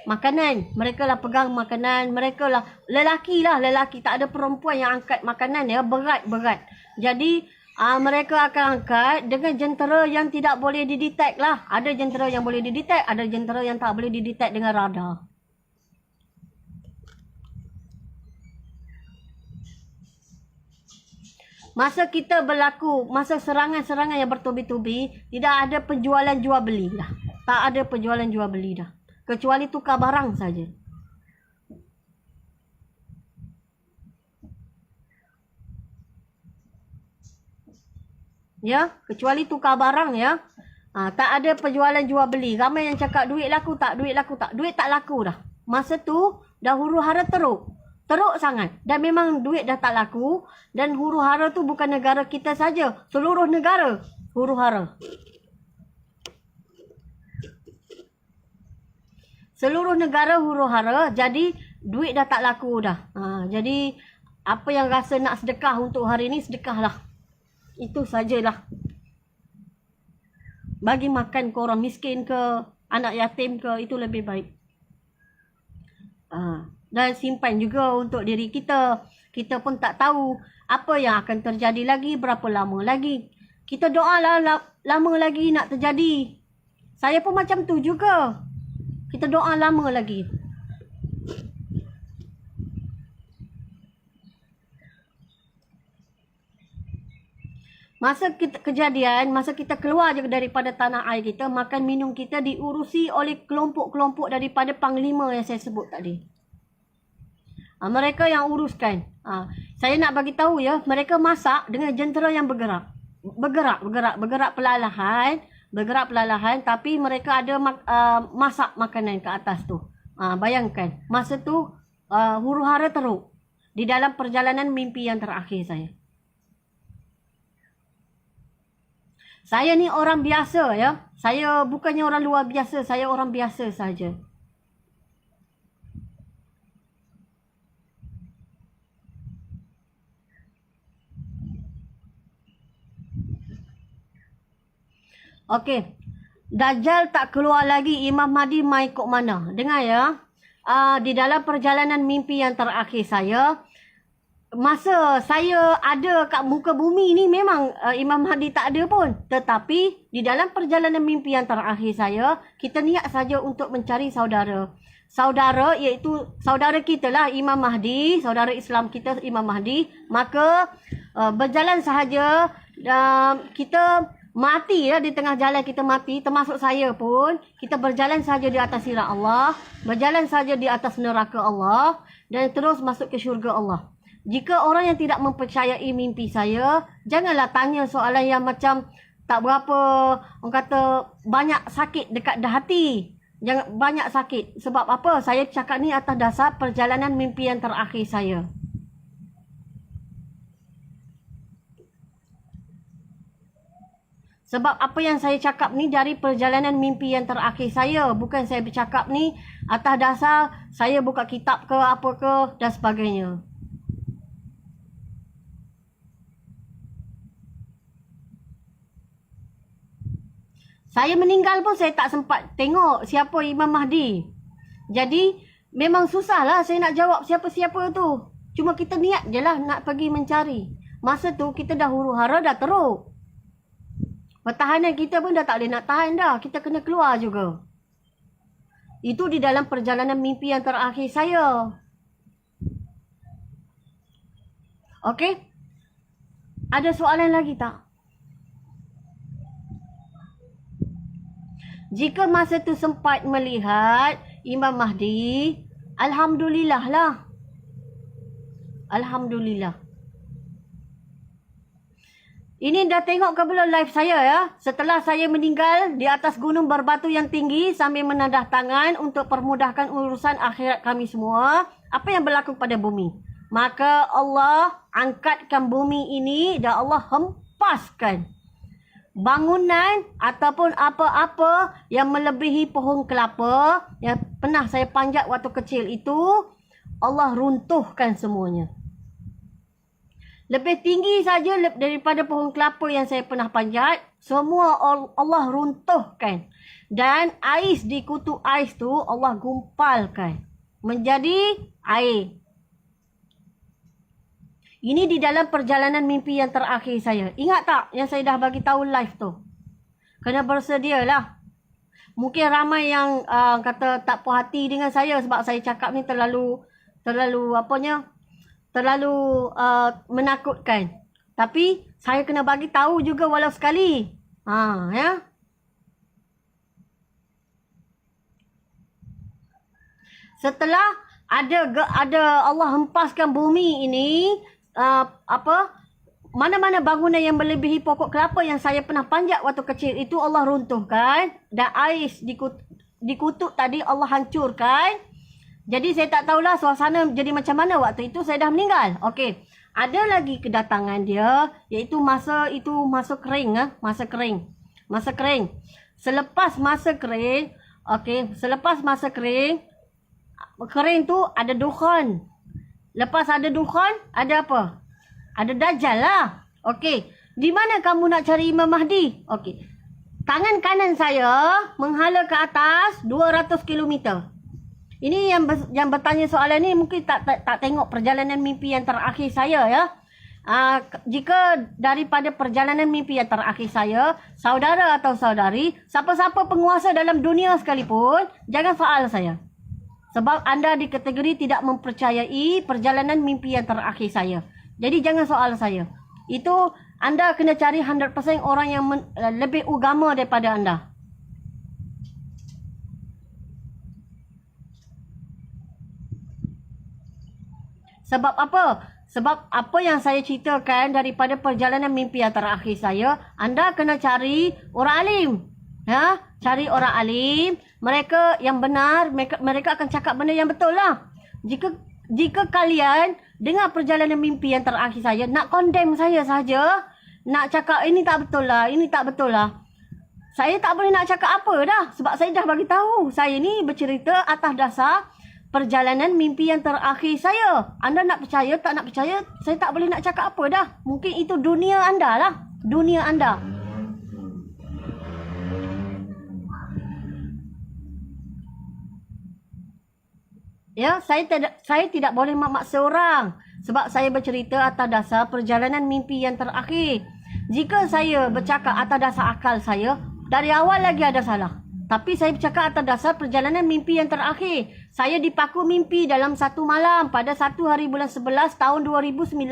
makanan. Mereka lah pegang makanan. Mereka lah lelaki. Tak ada perempuan yang angkat makanan, ya. Berat. Jadi mereka akan angkat dengan jentera yang tidak boleh didetek lah. Ada jentera yang boleh didetek, ada jentera yang tak boleh didetek dengan radar. Masa kita berlaku, masa serangan-serangan yang bertubi-tubi, tidak ada penjualan jual beli dah. Tak ada penjualan jual beli dah. Kecuali tukar barang saja. Ya, kecuali tukar barang, ya. Tak ada penjualan jual beli. Ramai yang cakap duit laku tak, duit laku tak. Duit tak laku dah. Masa tu dah huru hara teruk. Teruk sangat. Dan memang duit dah tak laku. Dan huru hara tu bukan negara kita saja. Seluruh negara huru hara. Seluruh negara huru hara. Jadi duit dah tak laku dah. Jadi apa yang rasa nak sedekah untuk hari ni, sedekahlah. Itu sajalah. Bagi makan ke orang miskin ke, anak yatim ke, itu lebih baik. Dan simpan juga untuk diri kita. Kita pun tak tahu apa yang akan terjadi lagi, berapa lama lagi. Kita doalah lama lagi nak terjadi. Saya pun macam tu juga. Kita doa lama lagi. Masa kita kejadian, masa kita keluar je daripada tanah air kita, makan minum kita diurusi oleh kelompok-kelompok daripada panglima yang saya sebut tadi. Mereka yang uruskan. Saya nak bagi tahu, ya, mereka masak dengan jentera yang bergerak. Bergerak perlahan, tapi mereka ada masak makanan ke atas tu. Bayangkan, masa tu huru hara teruk di dalam perjalanan mimpi yang terakhir saya. Saya ni orang biasa, ya. Saya bukannya orang luar biasa, saya orang biasa saja. Okey. Dajjal tak keluar lagi, Imam Mahdi mai kok mana? Dengar, ya. Di dalam perjalanan mimpi yang terakhir saya, masa saya ada kat muka bumi ni memang Imam Mahdi tak ada pun. Tetapi di dalam perjalanan mimpi yang terakhir saya, kita niat saja untuk mencari saudara. Saudara iaitu saudara kita lah, Imam Mahdi, saudara Islam kita Imam Mahdi. Maka berjalan sahaja, kita mati lah di tengah jalan, kita mati, termasuk saya pun. Kita berjalan saja di atas sirat Allah, berjalan saja di atas neraka Allah, dan terus masuk ke syurga Allah. Jika orang yang tidak mempercayai mimpi saya, janganlah tanya soalan yang macam tak berapa, orang kata banyak sakit dekat dah hati. Jangan banyak sakit. Sebab apa? Saya cakap ni atas dasar perjalanan mimpi yang terakhir saya. Sebab apa yang saya cakap ni dari perjalanan mimpi yang terakhir saya. Bukan saya bercakap ni atas dasar saya buka kitab ke apa ke dan sebagainya. Saya meninggal pun saya tak sempat tengok siapa Imam Mahdi. Jadi memang susah lah saya nak jawab siapa-siapa tu. Cuma kita niat je lah nak pergi mencari. Masa tu kita dah huru hara, dah teruk. Pertahanan kita pun dah tak boleh nak tahan dah. Kita kena keluar juga. Itu di dalam perjalanan mimpi yang terakhir saya. Okey? Ada soalan lagi tak? Jika masa tu sempat melihat Imam Mahdi, alhamdulillah lah. Alhamdulillah. Ini dah tengok ke belum live saya ya? Setelah saya meninggal di atas gunung berbatu yang tinggi sambil menadah tangan untuk permudahkan urusan akhirat kami semua. Apa yang berlaku pada bumi? Maka Allah angkatkan bumi ini dan Allah hempaskan bangunan ataupun apa-apa yang melebihi pohon kelapa yang pernah saya panjat waktu kecil itu, Allah runtuhkan semuanya. Lebih tinggi saja daripada pohon kelapa yang saya pernah panjat, semua Allah runtuhkan. Dan ais di kutu ais tu Allah gumpalkan menjadi air. Ini di dalam perjalanan mimpi yang terakhir saya. Ingat tak yang saya dah bagi tahu live tu? Kena bersedialah. Mungkin ramai yang kata tak puas hati dengan saya sebab saya cakap ni terlalu menakutkan. Tapi saya kena bagi tahu juga walau sekali. Ya. Setelah ada Allah hempaskan bumi ini, mana-mana bangunan yang melebihi pokok kelapa yang saya pernah panjat waktu kecil itu Allah runtuhkan, dan ais di kutub tadi Allah hancurkan. Jadi saya tak tahulah suasana jadi macam mana waktu itu saya dah meninggal. Okey. Ada lagi kedatangan dia, iaitu masa kering. Masa kering. Selepas masa kering, kering tu ada dukhan. Lepas ada dukhan, ada apa? Ada Dajjal lah. Okey. Di mana kamu nak cari Imam Mahdi? Okey. Tangan kanan saya menghala ke atas 200 km. Ini yang bertanya soalan ni mungkin tak tengok perjalanan mimpi yang terakhir saya ya. Jika daripada perjalanan mimpi yang terakhir saya, saudara atau saudari, siapa-siapa penguasa dalam dunia sekalipun, jangan soal saya. Sebab anda dikategori tidak mempercayai perjalanan mimpi yang terakhir saya. Jadi jangan soal saya. Itu anda kena cari 100% orang yang lebih agama daripada anda. Sebab apa? Sebab apa yang saya ceritakan daripada perjalanan mimpi yang terakhir saya, anda kena cari orang alim. Ya, cari orang alim, mereka yang benar, mereka akan cakap benda yang betul lah. Jika kalian dengar perjalanan mimpi yang terakhir saya, nak condemn saya saja, nak cakap ini tak betul lah, saya tak boleh nak cakap apa dah. Sebab saya dah bagi tahu, saya ni bercerita atas dasar perjalanan mimpi yang terakhir saya. Anda nak percaya, tak nak percaya, saya tak boleh nak cakap apa dah. Mungkin itu dunia anda lah, dunia anda. Ya, saya tidak boleh memaksa orang sebab saya bercerita atas dasar perjalanan mimpi yang terakhir. Jika saya bercakap atas dasar akal saya, dari awal lagi ada salah. Tapi saya bercakap atas dasar perjalanan mimpi yang terakhir. Saya dipaku mimpi dalam satu malam pada 1 hari bulan 11 tahun 2019.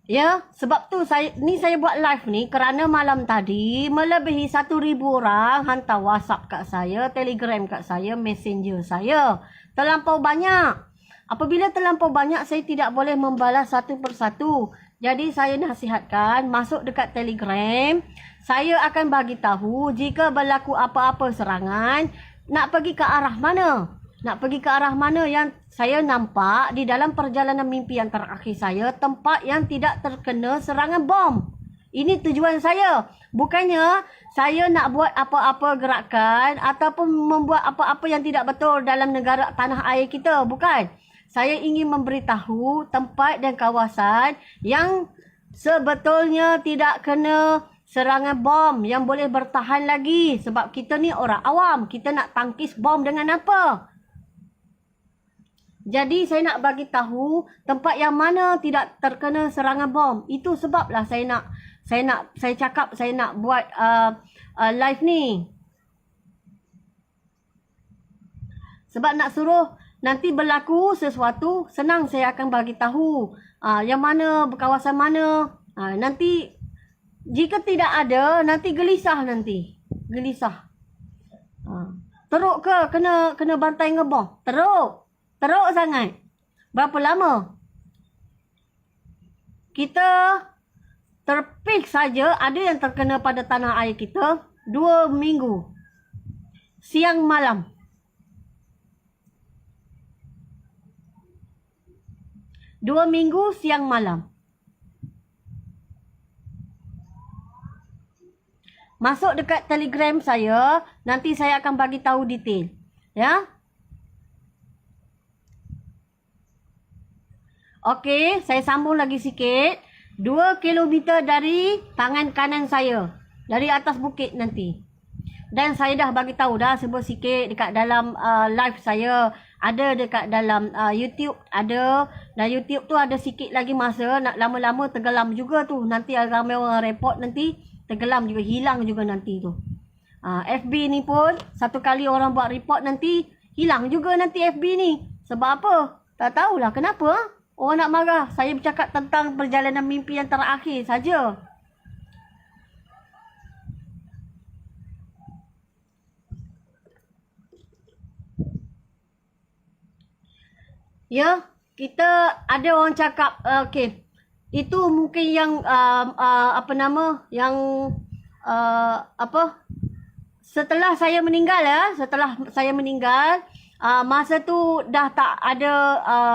Ya, sebab tu saya buat live ni kerana malam tadi melebihi 1,000 orang hantar WhatsApp kat saya, Telegram kat saya, Messenger saya. Terlampau banyak. Apabila terlampau banyak, saya tidak boleh membalas satu persatu. Jadi saya nasihatkan masuk dekat Telegram. Saya akan bagi tahu jika berlaku apa-apa serangan, nak pergi ke arah mana. Nak pergi ke arah mana yang saya nampak di dalam perjalanan mimpi yang terakhir saya, tempat yang tidak terkena serangan bom. Ini tujuan saya. Bukannya saya nak buat apa-apa gerakan ataupun membuat apa-apa yang tidak betul dalam negara tanah air kita. Bukan. Saya ingin memberitahu tempat dan kawasan yang sebetulnya tidak kena serangan bom yang boleh bertahan lagi. Sebab kita ni orang awam. Kita nak tangkis bom dengan apa? Jadi saya nak bagi tahu tempat yang mana tidak terkena serangan bom. Itu sebablah saya Saya cakap saya nak buat live ni. Sebab nak suruh nanti berlaku sesuatu, senang saya akan bagi tahu yang mana, kawasan mana. Nanti jika tidak ada, nanti gelisah nanti. Gelisah. Teruk ke kena bantai ngebom? Teruk. Teruk sangat. Berapa lama? Kita terpik saja ada yang terkena pada tanah air kita 2 minggu. Siang malam. 2 minggu siang malam. Masuk dekat Telegram saya, nanti saya akan bagi tahu detail. Ya. Okey, saya sambung lagi sikit. 2 kilometer dari tangan kanan saya. Dari atas bukit nanti. Dan saya dah bagi tahu dah sebut sikit dekat dalam live saya. Ada dekat dalam YouTube ada. Dan YouTube tu ada sikit lagi masa. Nak lama-lama tenggelam juga tu. Nanti ramai orang report nanti. Tenggelam juga. Hilang juga nanti tu. FB ni pun. Satu kali orang buat report nanti. Hilang juga nanti FB ni. Sebab apa? Tak tahulah kenapa. Orang nak marah. Saya bercakap tentang perjalanan mimpi yang terakhir saja. Ya, kita ada orang cakap, okey, itu mungkin yang apa nama, yang setelah saya meninggal ya, masa tu dah tak ada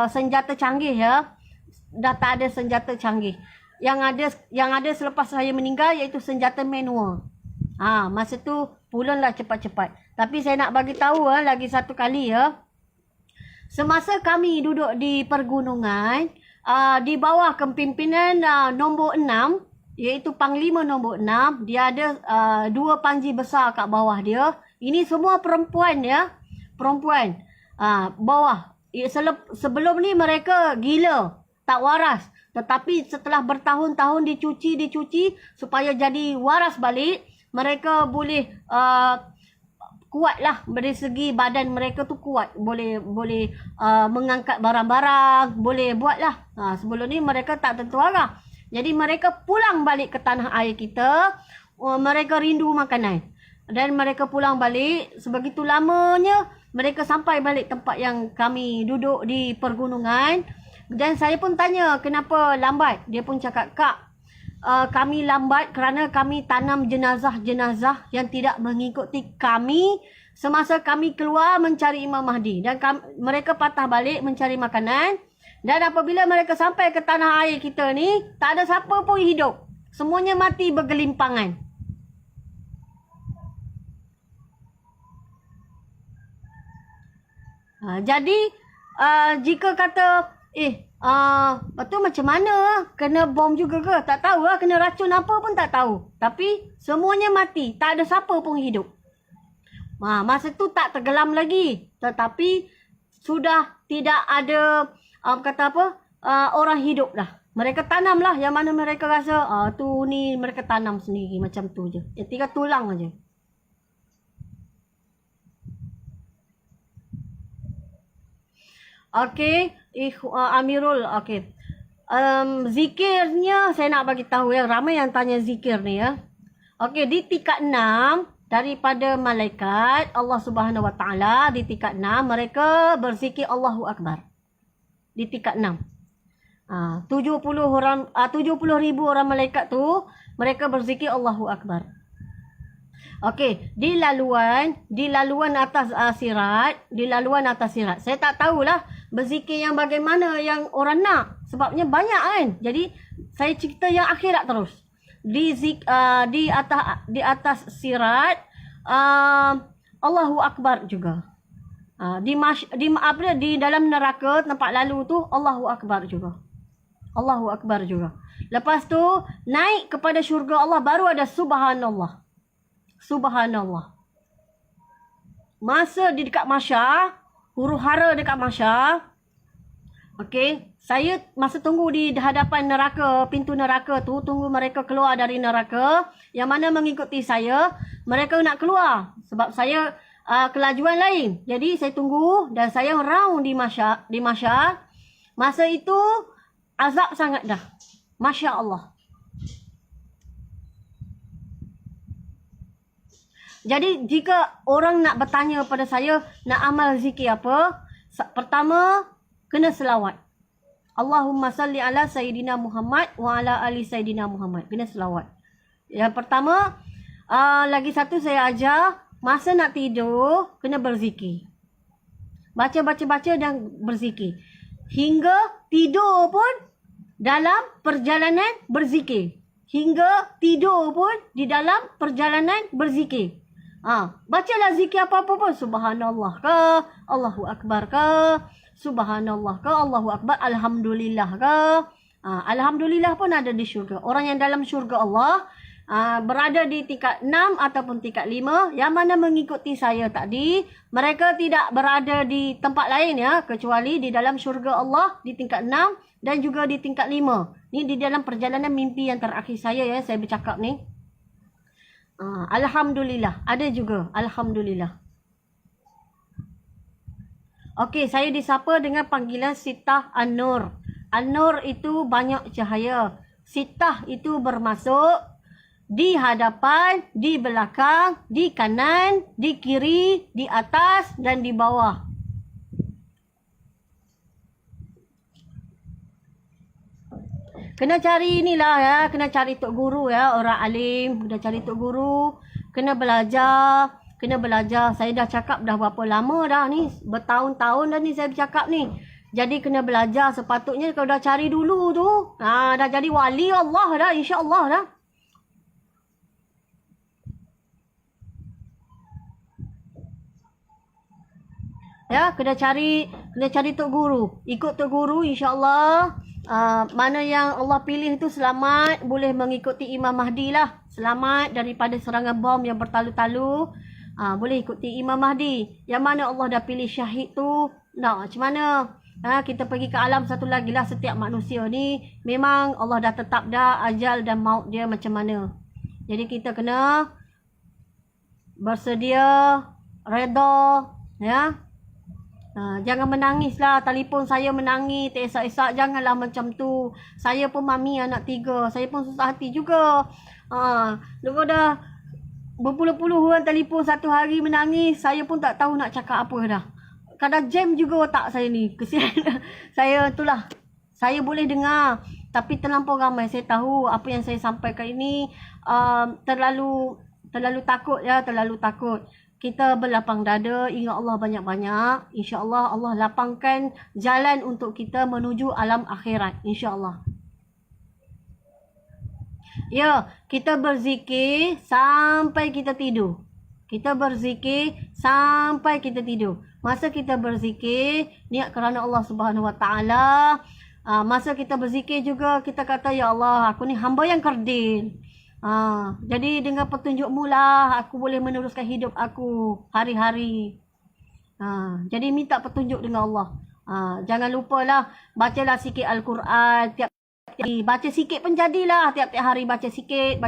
senjata canggih ya, dah tak ada senjata canggih. Yang ada selepas saya meninggal iaitu senjata manual. Masa tu pulanlah cepat-cepat. Tapi saya nak bagi tahu lagi satu kali ya. Semasa kami duduk di pergunungan, di bawah kepimpinan nombor 6, iaitu Panglima nombor 6, dia ada 2 panji besar kat bawah dia. Ini semua perempuan ya. Perempuan. Bawah. Sebelum ni mereka gila. Tak waras. Tetapi setelah bertahun-tahun dicuci supaya jadi waras balik, mereka boleh kuat lah dari segi badan mereka tu kuat, boleh mengangkat barang-barang, boleh buat lah. Sebelum ni mereka tak tentu arah. Jadi mereka pulang balik ke tanah air kita, mereka rindu makanan. Dan mereka pulang balik, sebegitu lamanya mereka sampai balik tempat yang kami duduk di pergunungan. Dan saya pun tanya kenapa lambat. Dia pun cakap, "Kak, kami lambat kerana kami tanam jenazah-jenazah yang tidak mengikuti kami semasa kami keluar mencari Imam Mahdi. Dan mereka patah balik mencari makanan. Dan apabila mereka sampai ke tanah air kita ni, tak ada siapa pun hidup. Semuanya mati bergelimpangan." Jadi, jika kata, lepas tu macam mana? Kena bom juga ke? Tak tahu lah. Kena racun apa pun tak tahu. Tapi semuanya mati. Tak ada siapa pun hidup. Masa tu tak tenggelam lagi. Tetapi sudah tidak ada orang hidup dah. Mereka tanam lah. Yang mana mereka rasa tu ni mereka tanam sendiri. Macam tu je. Tinggal tulang aja. Okey, Amirul, okey. Zikirnya saya nak bagi tahu ya, ramai yang tanya zikir ni ya. Okey, di tingkat 6 daripada malaikat Allah Subhanahu Wa Taala, di tingkat 6 mereka berzikir Allahu Akbar. Di tingkat 6. 70,000 orang malaikat tu mereka berzikir Allahu Akbar. Okey, di laluan atas sirat, saya tak tahulah berzikir yang bagaimana yang orang nak. Sebabnya banyak kan. Jadi saya cerita yang akhirat terus. Di atas sirat Allahu Akbar juga. Di dalam neraka tempat lalu tu Allahu Akbar juga. Allahu Akbar juga. Lepas tu naik kepada syurga Allah baru ada subhanallah. Subhanallah. Masa di dekat mahsyar, huru hara dekat mahsyar, Okey, saya masa tunggu di hadapan neraka, pintu neraka tu, tunggu mereka keluar dari neraka, yang mana mengikuti saya, mereka nak keluar sebab saya kelajuan lain. Jadi saya tunggu dan saya round di masyar. Masa itu azab sangat dah. Masya Allah. Jadi jika orang nak bertanya pada saya nak amal zikir apa, pertama kena selawat. Allahumma salli ala Sayyidina Muhammad wa ala ali Sayyidina Muhammad. Kena selawat. Yang pertama, lagi satu saya ajar, masa nak tidur, kena berzikir. Baca dan berzikir. Hingga tidur pun dalam perjalanan berzikir. Hingga tidur pun di dalam perjalanan berzikir. Bacalah zikir apa-apa pun. Subhanallah ke, Allahu Akbar ke, Subhanallah ke, Allahu Akbar, Alhamdulillah ke. Alhamdulillah pun ada di syurga. Orang yang dalam syurga Allah berada di tingkat 6 ataupun tingkat 5. Yang mana mengikuti saya tadi, mereka tidak berada di tempat lain ya, kecuali di dalam syurga Allah di tingkat 6 dan juga di tingkat 5. Ni di dalam perjalanan mimpi yang terakhir saya ya, saya bercakap ni. Alhamdulillah. Ada juga. Alhamdulillah. Okey, saya disapa dengan panggilan Sitah An-Nur. An-Nur itu banyak cahaya. Sitah itu bermasuk di hadapan, di belakang, di kanan, di kiri, di atas dan di bawah. Kena cari inilah ya, kena cari tok guru ya, orang alim, kena cari tok guru, kena belajar, Saya dah cakap dah berapa lama dah ni, bertahun-tahun dah ni saya bercakap ni. Jadi kena belajar, sepatutnya kalau dah cari dulu tu, dah jadi wali Allah dah, insya-Allah dah. Ya, kena cari tok guru. Ikut tok guru insya-Allah. Mana yang Allah pilih tu selamat, boleh mengikuti Imam Mahdi lah. Selamat daripada serangan bom yang bertalu-talu. Boleh ikuti Imam Mahdi. Yang mana Allah dah pilih syahid tu, nak macam mana? Kita pergi ke alam satu lagi lah. Setiap manusia ni memang Allah dah tetap dah ajal dan maut dia macam mana. Jadi kita kena bersedia, reda ya. Jangan menangis lah. Telefon saya menangis, teresak-esak. Janganlah macam tu. Saya pun mami anak 3. Saya pun susah hati juga. Lepas dah berpuluh-puluh orang telefon satu hari menangis. Saya pun tak tahu nak cakap apa dah. Kadang jam juga otak saya ni. Kesian. Saya itulah. Saya boleh dengar. Tapi terlampau ramai. Saya tahu apa yang saya sampaikan ini terlalu takut ya. Terlalu takut. Kita berlapang dada, ingat Allah banyak-banyak. InsyaAllah Allah lapangkan jalan untuk kita menuju alam akhirat. InsyaAllah. Ya, kita berzikir sampai kita tidur. Kita berzikir sampai kita tidur. Masa kita berzikir, niat kerana Allah Subhanahu Wa Taala. Masa kita berzikir juga, kita kata, Ya Allah, aku ni hamba yang kerdil. Jadi dengan petunjukmu lah aku boleh meneruskan hidup aku hari-hari. Jadi minta petunjuk dengan Allah. Jangan lupalah bacalah sikit Al-Quran tiap hari. Baca sikit pun jadilah, tiap-tiap hari baca sikit.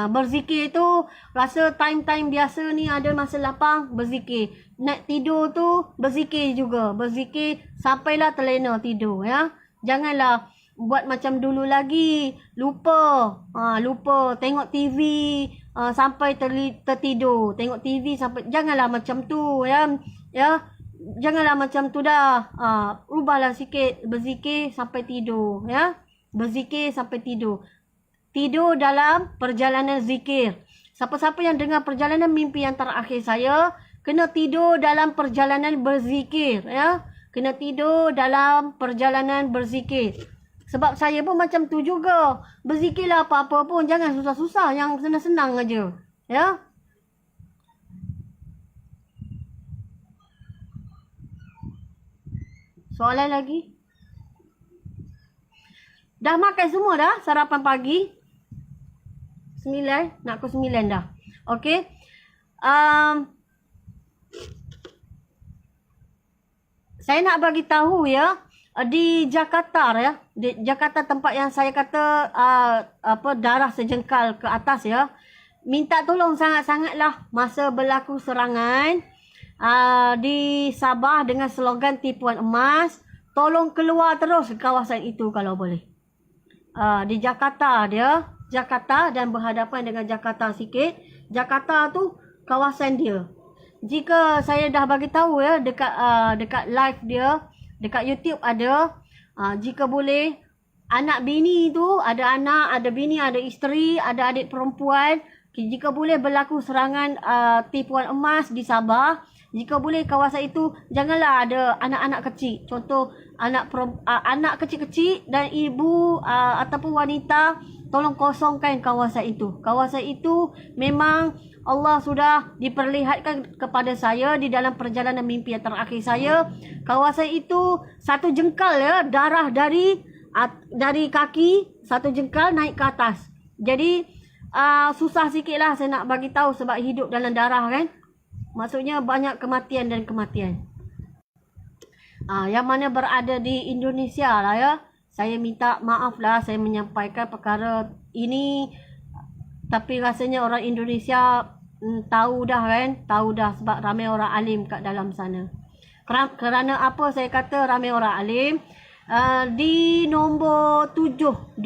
Berzikir tu rasa time-time biasa ni ada masa lapang berzikir. Nak tidur tu berzikir juga. Berzikir sampailah terlena tidur ya. Janganlah buat macam dulu lagi, lupa tengok TV sampai tertidur, tengok TV sampai, janganlah macam tu ya. Janganlah macam tu dah. Ubahlah sikit, berzikir sampai tidur ya. Berzikir sampai tidur. Tidur dalam perjalanan zikir. Siapa-siapa yang dengar perjalanan mimpi yang terakhir saya, kena tidur dalam perjalanan berzikir ya. Kena tidur dalam perjalanan berzikir. Sebab saya pun macam tu juga. Berzikirlah apa-apa pun. Jangan susah-susah. Yang senang-senang aja. Ya. Soalan lagi? Dah makan semua dah? Sarapan pagi? 9? Nak ke 9 dah. Okey. Saya nak bagi tahu ya, di Jakarta ya, di Jakarta tempat yang saya kata darah sejengkal ke atas ya. Minta tolong sangat-sangatlah masa berlaku serangan di Sabah dengan slogan tipuan emas, tolong keluar terus ke kawasan itu kalau boleh. Di Jakarta dia, Jakarta dan berhadapan dengan Jakarta sikit. Jakarta tu kawasan dia. Jika saya dah bagi tahu ya dekat live dia, dekat YouTube ada, jika boleh anak bini tu, ada anak, ada bini, ada isteri, ada adik perempuan, jika boleh berlaku serangan tipuan emas di Sabah, jika boleh kawasan itu janganlah ada anak-anak kecil. Contoh anak kecil-kecil dan ibu ataupun wanita, tolong kosongkan kawasan itu. Kawasan itu memang Allah sudah diperlihatkan kepada saya di dalam perjalanan mimpi yang terakhir saya. Kawasan itu satu jengkal ya, darah dari kaki, satu jengkal naik ke atas. Jadi susah sikit lah saya nak bagi tahu sebab hidup dalam darah kan. Maksudnya banyak kematian dan kematian. Yang mana berada di Indonesia lah ya. Saya minta maaf lah saya menyampaikan perkara ini. Tapi rasanya orang Indonesia tahu dah kan. Tahu dah sebab ramai orang alim kat dalam sana. Kerana apa saya kata ramai orang alim? Di nombor 7,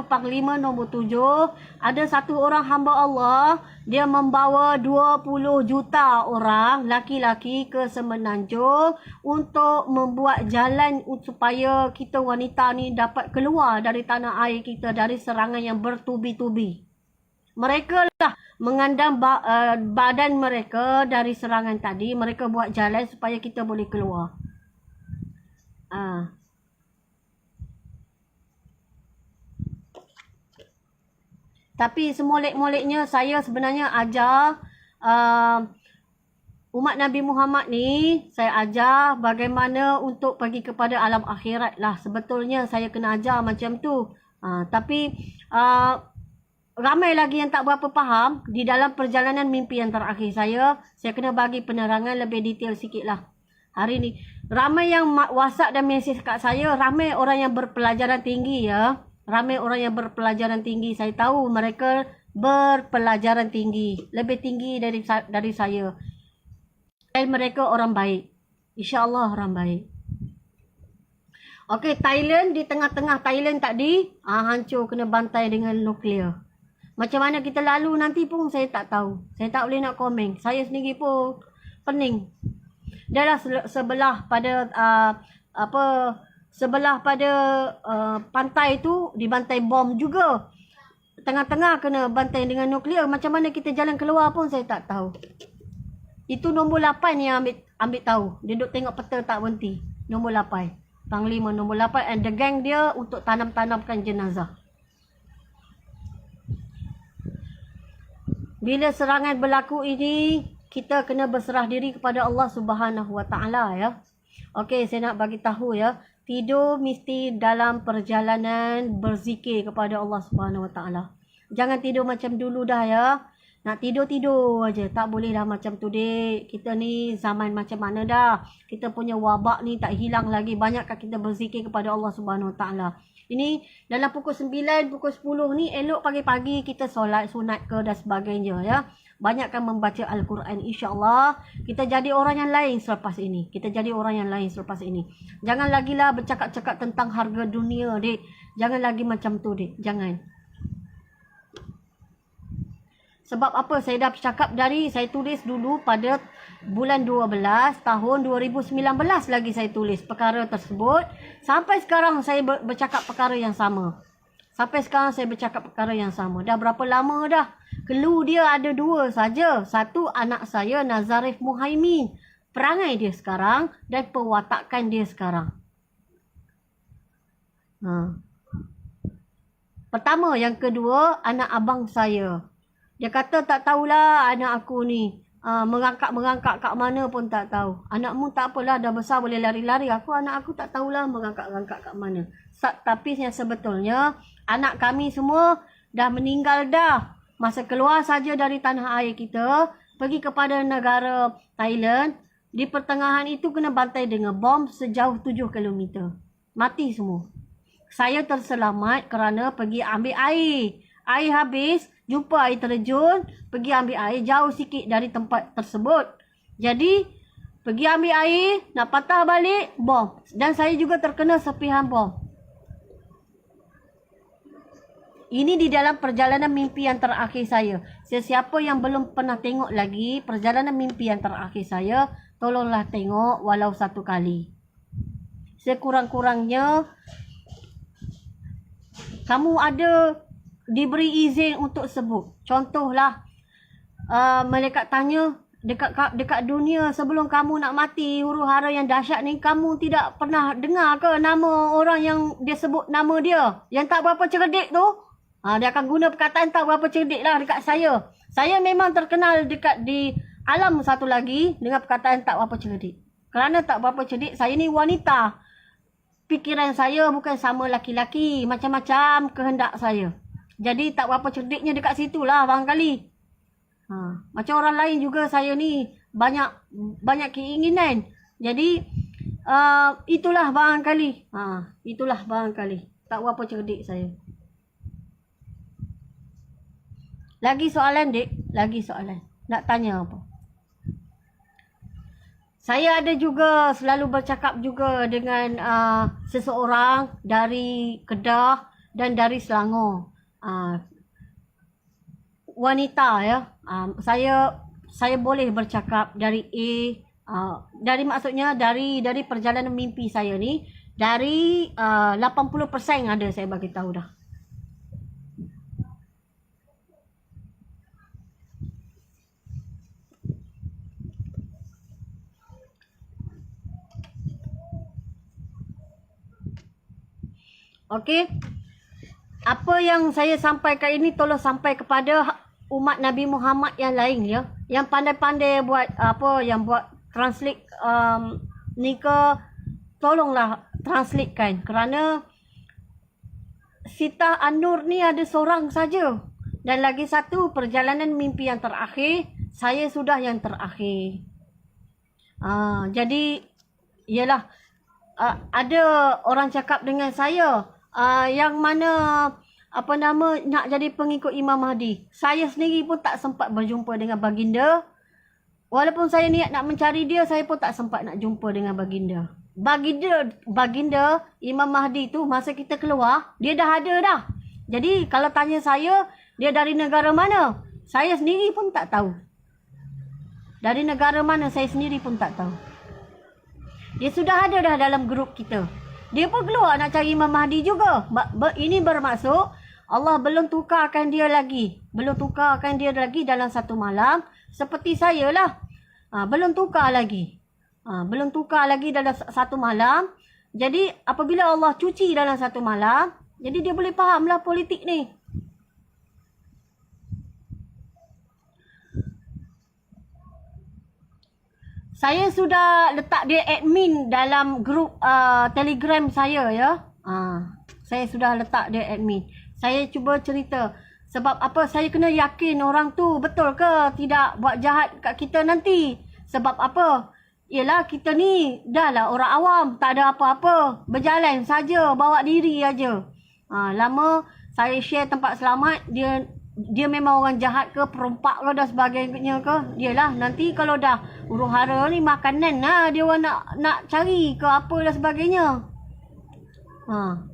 Panglima nombor 7, ada satu orang hamba Allah, dia membawa 20 juta orang laki-laki ke Semenanjung untuk membuat jalan supaya kita wanita ni dapat keluar dari tanah air kita dari serangan yang bertubi-tubi. Mereka lah mengandam badan mereka dari serangan tadi, mereka buat jalan supaya kita boleh keluar. Tapi semolek-moleknya saya sebenarnya ajar umat Nabi Muhammad ni, saya ajar bagaimana untuk pergi kepada alam akhirat lah. Sebetulnya saya kena ajar macam tu. Tapi ramai lagi yang tak berapa faham. Di dalam perjalanan mimpi yang terakhir saya kena bagi penerangan lebih detail sikit lah. Hari ni ramai yang WhatsApp dan mesej kat saya, ramai orang yang berpelajaran tinggi ya. Ramai orang yang berpelajaran tinggi. Saya tahu mereka berpelajaran tinggi. Lebih tinggi dari saya. Dan mereka orang baik. InsyaAllah orang baik. Okey, Thailand, di tengah-tengah Thailand tadi, hancur kena bantai dengan nuklear. Macam mana kita lalu nanti pun saya tak tahu. Saya tak boleh nak komen. Saya sendiri pun pening. Dia dah sebelah pada sebelah pada pantai tu dibantai bom juga. Tengah-tengah kena bantai dengan nuklear. Macam mana kita jalan keluar pun saya tak tahu. Itu nombor 8 yang ambil tahu. Dia duduk tengok peta tak berhenti. Nombor 8. Panglima nombor 8 and the gang dia untuk tanam-tanamkan jenazah. Bila serangan berlaku ini, kita kena berserah diri kepada Allah Subhanahu Wa Taala ya. Okey, saya nak bagi tahu ya. Tidur mesti dalam perjalanan berzikir kepada Allah Subhanahu Wa Taala. Jangan tidur macam dulu dah ya. Nak tidur-tidur aja. Tak boleh dah macam tu dek. Kita ni zaman macam mana dah. Kita punya wabak ni tak hilang lagi. Banyakkah kita berzikir kepada Allah Subhanahu Wa Taala. Ini dalam pukul 9, pukul 10 ni elok pagi-pagi kita solat sunat ke dan sebagainya ya. Banyakkan membaca Al-Quran, insya-Allah kita jadi orang yang lain selepas ini. Kita jadi orang yang lain selepas ini. Jangan lagilah bercakap-cakap tentang harga dunia, dek. Jangan lagi macam tu, dek. Jangan. Sebab apa saya dah bercakap saya tulis dulu pada bulan 12 tahun 2019 lagi saya tulis perkara tersebut. Sampai sekarang saya bercakap perkara yang sama. Sampai sekarang saya bercakap perkara yang sama. Dah berapa lama dah? Clue dia ada dua saja. Satu, anak saya Nazarif Muhaimin. Perangai dia sekarang dan perwatakan dia sekarang. Pertama, yang kedua, anak abang saya. Dia kata tak tahulah anak aku ni. Merangkak-merangkak kat mana pun tak tahu. Anakmu tak apalah, dah besar boleh lari-lari. Anak aku tak tahulah merangkak-rangkak kat mana. Tapi yang sebetulnya, anak kami semua dah meninggal dah. Masa keluar saja dari tanah air kita, pergi kepada negara Thailand, Di pertengahan itu kena bantai dengan bom sejauh 7 kilometer. Mati semua. Saya terselamat kerana pergi ambil air. Air habis, jumpa air terjun, pergi ambil air jauh sikit dari tempat tersebut. Jadi, pergi ambil air, nak patah balik, bom. Dan saya juga terkena serpihan bom. Ini di dalam perjalanan mimpi yang terakhir saya. Sesiapa yang belum pernah tengok lagi perjalanan mimpi yang terakhir saya, tolonglah tengok walau satu kali. Sekurang-kurangnya, kamu ada diberi izin untuk sebut. Contohlah, malaikat tanya, dekat dunia sebelum kamu nak mati, huru-hara yang dahsyat ni, kamu tidak pernah dengar ke nama orang yang dia sebut nama dia? Yang tak berapa cerdik tu? Dia akan guna perkataan tak berapa cerdik lah dekat saya. Saya memang terkenal dekat di alam satu lagi dengan perkataan tak berapa cerdik. Kerana tak berapa cerdik, saya ni wanita. Fikiran saya bukan sama laki-laki. Macam-macam kehendak saya. Jadi tak berapa cerdiknya dekat situ lah barangkali. Macam orang lain juga saya ni banyak keinginan. Jadi itulah barangkali. Itulah barangkali. Tak berapa cerdik saya. Lagi soalan, Dek? Lagi soalan. Nak tanya apa? Saya ada juga selalu bercakap juga dengan seseorang dari Kedah dan dari Selangor. Wanita ya. Saya boleh bercakap dari dari maksudnya dari perjalanan mimpi saya ni, dari 80% ada saya bagi tahu dah. Okey. Apa yang saya sampaikan ini tolong sampai kepada umat Nabi Muhammad yang lain ya. Yang pandai-pandai buat yang buat translate ni ke, tolonglah translatekan, kerana Sita An-Nur ni ada seorang saja. Dan lagi satu, perjalanan mimpi yang terakhir, saya sudah yang terakhir. Jadi ialah ada orang cakap dengan saya, yang mana nak jadi pengikut Imam Mahdi. Saya sendiri pun tak sempat berjumpa dengan baginda. Walaupun saya niat nak mencari dia, saya pun tak sempat nak jumpa dengan baginda. Baginda Imam Mahdi tu masa kita keluar, dia dah ada dah. Jadi kalau tanya saya, dia dari negara mana? Saya sendiri pun tak tahu. Dari negara mana saya sendiri pun tak tahu. Dia sudah ada dah dalam grup kita. Dia pun keluar nak cari Imam Mahdi juga. Ini bermaksud Allah belum tukarkan dia lagi. Belum tukarkan dia lagi dalam satu malam. Seperti saya lah. Belum tukar lagi. Belum tukar lagi dalam satu malam. Jadi apabila Allah cuci dalam satu malam, jadi dia boleh faham lah politik ni. Saya sudah letak dia admin dalam grup Telegram saya ya. Saya sudah letak dia admin. Saya cuba cerita sebab apa saya kena yakin orang tu betul ke tidak buat jahat kat kita nanti. Sebab apa? Yalah kita ni dah lah orang awam, tak ada apa-apa. Berjalan saja, bawa diri aja. Lama saya share tempat selamat, dia memang orang jahat ke, perompak ke dan sebagainya ke. Dialah nanti kalau dah huru-hara ni makanan lah dia orang nak cari ke apa dan sebagainya.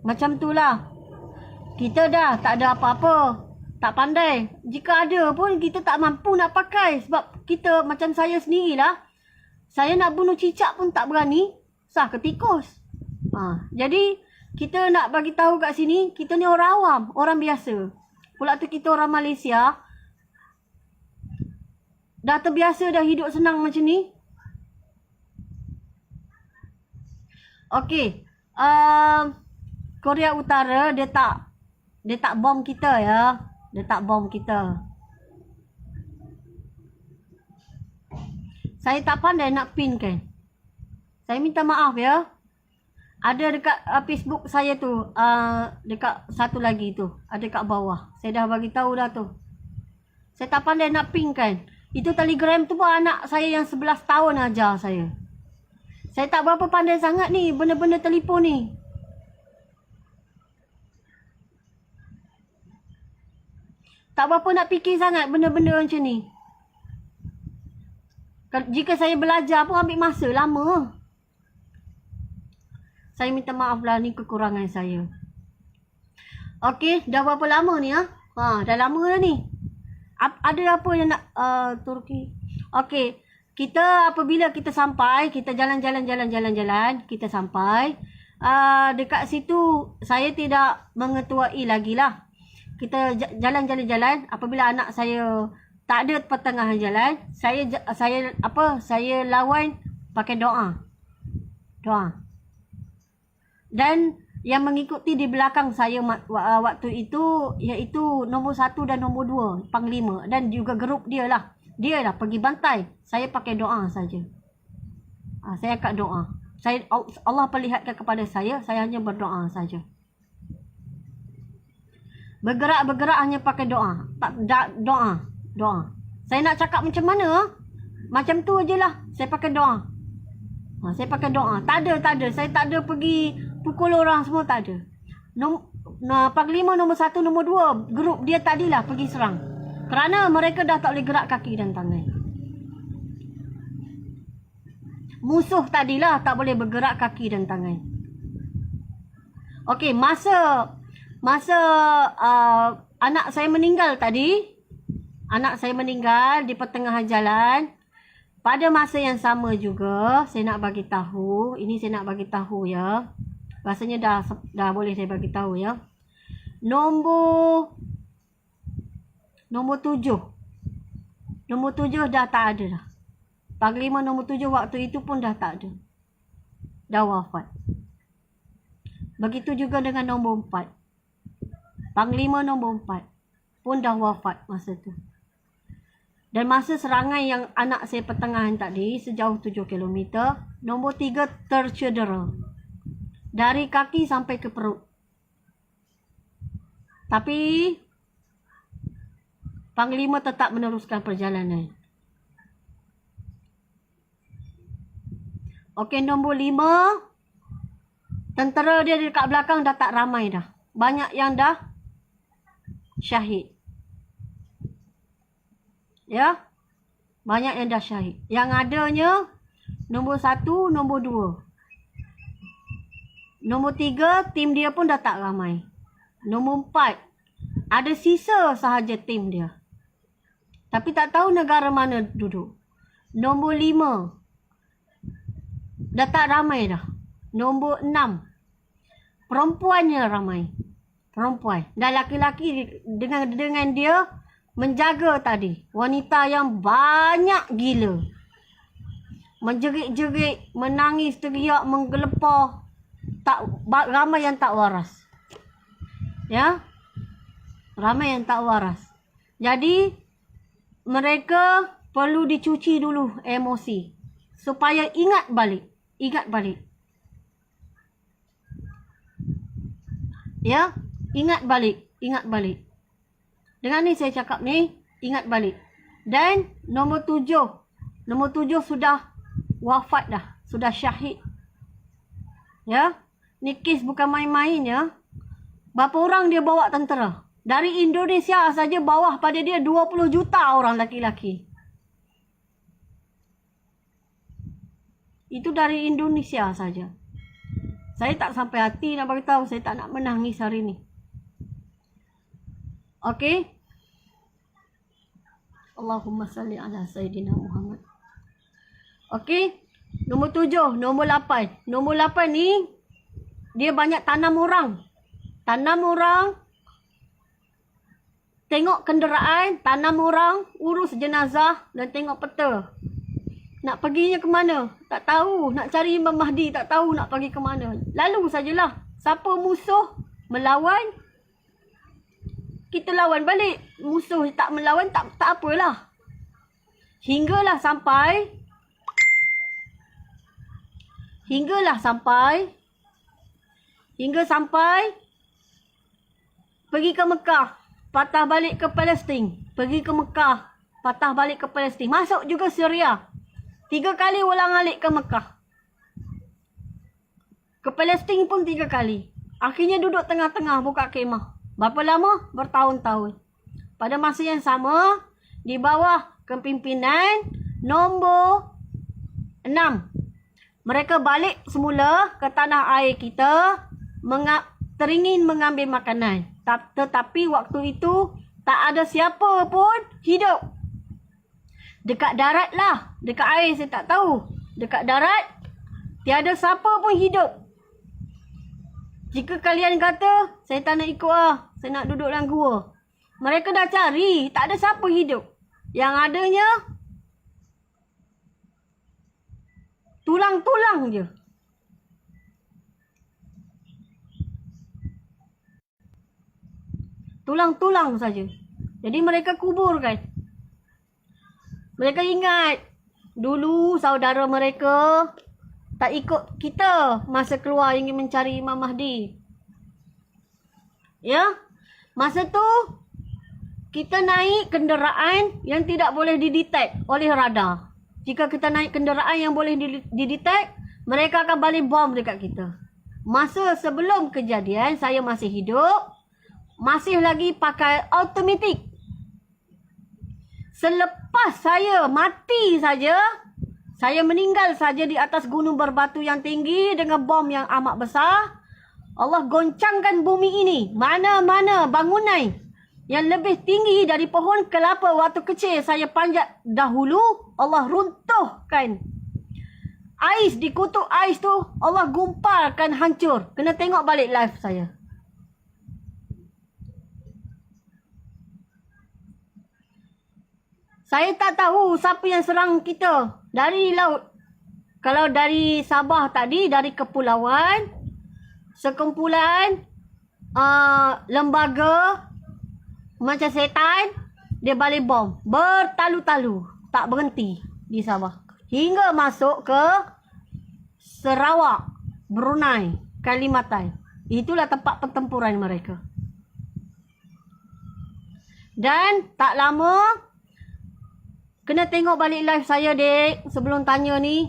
Macam tu lah. Kita dah tak ada apa-apa, tak pandai. Jika ada pun kita tak mampu nak pakai. Sebab kita macam saya sendirilah. Saya nak bunuh cicak pun tak berani. Sah ke tikus. Jadi kita nak bagi tahu kat sini, kita ni orang awam, orang biasa. Pula tu kita orang Malaysia dah terbiasa dah hidup senang macam ni. Okey. Korea Utara dia tak bom kita ya. Dia tak bom kita. Saya tak pandai nak pin kan. Saya minta maaf ya. Ada dekat Facebook saya tu, dekat satu lagi tu, ada kat bawah. Saya dah bagi tahu dah tu. Saya tak pandai nak pin kan. Itu Telegram tu pun anak saya yang 11 tahun ajar saya. Saya tak berapa pandai sangat ni benda-benda telefon ni. Tak berapa nak fikir sangat benda-benda macam ni. Jika saya belajar pun ambil masa lama. Saya minta maaf lah, ni kekurangan saya. Okey, dah berapa lama ni ha? Dah lama dah ni. Ada apa yang nak Turki? Okey, kita apabila kita sampai, kita jalan-jalan, kita sampai. Dekat situ saya tidak mengetuai lagi lah. Kita jalan-jalan. Apabila anak saya tak ada pertengahan jalan, saya lawan pakai doa. Dan yang mengikuti di belakang saya waktu itu iaitu nombor 1 dan nombor 2, panglima, dan juga grup dia lah. Dia lah pergi bantai. Saya pakai doa saja. Saya akan doa. Allah perlihatkan kepada saya hanya berdoa saja. Bergerak hanya pakai doa. Doa. Saya nak cakap macam mana? Macam tu je lah. Saya pakai doa. Saya pakai doa. Tak ada. Saya tak ada pergi pukul orang semua, tak ada. Panglima nombor 1, nombor 2, grup dia tadilah pergi serang. Kerana mereka dah tak boleh gerak kaki dan tangan. Musuh tadilah tak boleh bergerak kaki dan tangan. Okey, masa anak saya meninggal tadi, di pertengahan jalan. Pada masa yang sama juga, saya nak bagi tahu ya. Rasanya dah boleh saya bagi tahu ya. Nombor 7 dah tak ada dah. Panglima nombor 7 waktu itu pun dah tak ada. Dah wafat. Begitu juga dengan nombor 4. Panglima nombor 4 pun dah wafat masa tu. Dan masa serangan yang anak saya pertengahan tadi, sejauh 7 km, nombor 3 tercedera. Dari kaki sampai ke perut. Tapi panglima tetap meneruskan perjalanan. Okey, nombor 5, tentera dia dekat belakang dah tak ramai dah. Banyak yang dah syahid. Ya. Banyak yang dah syahid. Yang adanya nombor 1, nombor 2. Nombor 3, tim dia pun dah tak ramai. Nombor 4, ada sisa sahaja tim dia. Tapi tak tahu negara mana duduk. Nombor 5, dah tak ramai dah. Nombor 6, perempuannya ramai. Perempuan. Dan laki-laki dengan dia menjaga tadi. Wanita yang banyak gila. Menjerit-jerit, menangis, teriak, menggelepar. Ramai yang tak waras. Ya. Ramai yang tak waras. Jadi mereka perlu dicuci dulu emosi supaya ingat balik. Ya, ingat balik. Dengan ni saya cakap ni, ingat balik. Dan nombor 7 sudah wafat dah, sudah syahid. Ya. Ni kes bukan main-main ya. Berapa orang dia bawa tentera? Dari Indonesia saja bawah pada dia 20 juta orang laki-laki. Itu dari Indonesia saja. Saya tak sampai hati nak beritahu, saya tak nak menangis hari ni. Okey. Allahumma salli ala Sayyidina Muhammad. Okey. Nombor 7, nombor 8. Nombor 8 ni dia banyak tanam orang. Tengok kenderaan, tanam orang, urus jenazah dan tengok peta. Nak perginya ke mana? Tak tahu. Nak cari Imam Mahdi, tak tahu nak pergi ke mana. Lalu sajalah. Siapa musuh melawan, kita lawan balik. Musuh tak melawan, tak apalah. Hinggalah sampai pergi ke Mekah. Patah balik ke Palestin. Pergi ke Mekah. patah balik ke Palestin. Masuk juga Syria. 3 kali ulang-alik ke Mekah. Ke Palestin pun 3 kali. Akhirnya duduk tengah-tengah buka kemah. Berapa lama? Bertahun-tahun. Pada masa yang sama, di bawah kepimpinan nombor 6. Mereka balik semula ke tanah air kita teringin mengambil makanan. Tetapi waktu itu tak ada siapa pun hidup. Dekat darat lah. Dekat air saya tak tahu. Dekat darat, tiada siapa pun hidup. Jika kalian kata, saya tak nak ikut lah. Saya nak duduk dalam gua. Mereka dah cari. Tak ada siapa hidup. Yang adanya, tulang-tulang je. Tulang-tulang saja. Jadi mereka kuburkan. Mereka ingat dulu saudara mereka tak ikut kita masa keluar ingin mencari Imam Mahdi. Ya, masa tu kita naik kenderaan yang tidak boleh didetek oleh radar. Jika kita naik kenderaan yang boleh didetek, mereka akan balik bom dekat kita. Masa sebelum kejadian saya masih hidup, masih lagi pakai automatik. Selepas saya mati saja, saya meninggal saja di atas gunung berbatu yang tinggi dengan bom yang amat besar. Allah goncangkan bumi ini. Mana-mana bangunan yang lebih tinggi dari pohon kelapa waktu kecil saya panjat dahulu, Allah runtuhkan. Ais di kutub ais tu, Allah gumparkan hancur. Kena tengok balik live saya. Saya tak tahu siapa yang serang kita dari laut. Kalau dari Sabah tadi, dari kepulauan, sekumpulan lembaga macam setan, dia balik bom. Bertalu-talu. Tak berhenti di Sabah. Hingga masuk ke Sarawak, Brunei, Kalimantan. Itulah tempat pertempuran mereka. Dan tak lama, kena tengok balik live saya, dek. Sebelum tanya ni,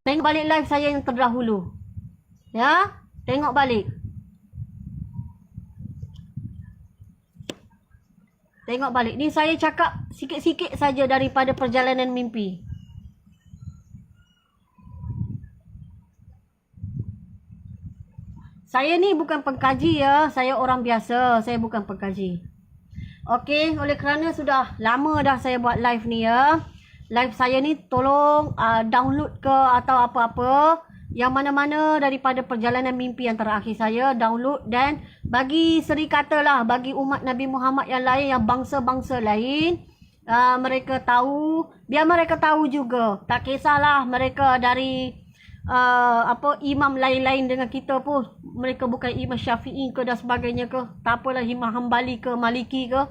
tengok balik live saya yang terdahulu. Ya, tengok balik. Tengok balik. Ni saya cakap sikit-sikit saja daripada perjalanan mimpi. Saya ni bukan pengkaji ya. Saya orang biasa. Saya bukan pengkaji. Okey, oleh kerana sudah lama dah saya buat live ni ya. Live saya ni tolong download ke atau apa-apa. Yang mana-mana daripada perjalanan mimpi yang terakhir saya, download dan bagi seri kata lah, bagi umat Nabi Muhammad yang lain, yang bangsa-bangsa lain, mereka tahu, biar mereka tahu juga. Tak kisahlah mereka dari imam lain-lain dengan kita pun. Mereka bukan Imam Syafi'i ke dan sebagainya ke. Tak apalah, Imam Hambali ke, Maliki ke.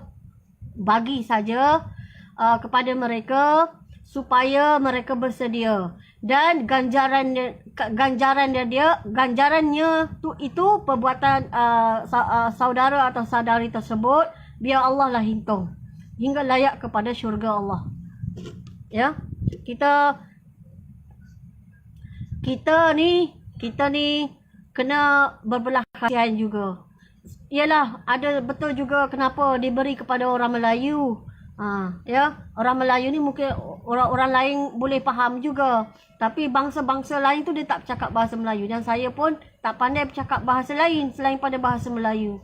Bagi saja kepada mereka supaya mereka bersedia. Dan ganjarannya itu perbuatan saudara atau saudari tersebut, biar Allah lah hitung hingga layak kepada syurga Allah. Ya, kita ni kena berbelah kasihan juga. Yalah, ada betul juga kenapa diberi kepada orang Melayu. Ya, orang Melayu ni mungkin orang lain boleh faham juga. Tapi bangsa-bangsa lain tu dia tak bercakap bahasa Melayu. Dan saya pun tak pandai bercakap bahasa lain selain pada bahasa Melayu.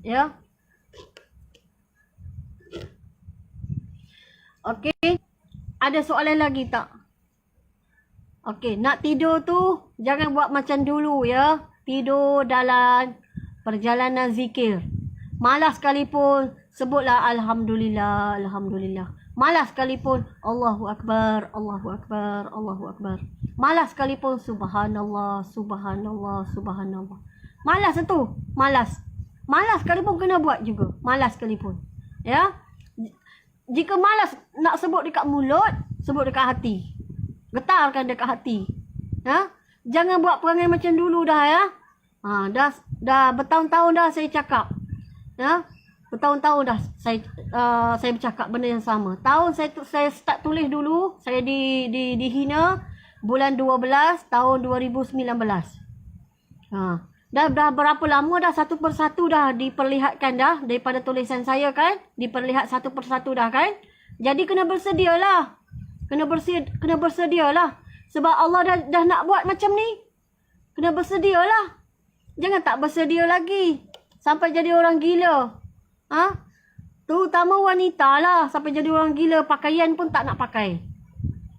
Ya. Okey. Ada soalan lagi tak? Okey, nak tidur tu jangan buat macam dulu ya. Tidur dalam perjalanan zikir. Malas sekalipun, sebutlah Alhamdulillah, Alhamdulillah. Malas sekalipun, Allahu Akbar, Allahu Akbar, Allahu Akbar. Malas sekalipun, Subhanallah, Subhanallah, Subhanallah. Malas itu, malas. Malas sekalipun kena buat juga. Malas sekalipun. Ya. Jika malas nak sebut dekat mulut, sebut dekat hati. Getarkan dekat hati. Ya. Jangan buat perangai macam dulu dah ya. Dah bertahun-tahun dah saya cakap. Ya. Bertahun-tahun dah saya bercakap benda yang sama. Tahun saya start tulis dulu, saya dihina bulan 12 tahun 2019. Dah berapa lama dah, satu persatu dah diperlihatkan dah daripada tulisan saya kan, diperlihat satu persatu dah kan. Jadi kena bersedialah. Kena bersedialah. Sebab Allah dah nak buat macam ni. Kena bersedialah. Jangan tak bersedia lagi sampai jadi orang gila. Terutama wanita lah, sampai jadi orang gila, pakaian pun tak nak pakai.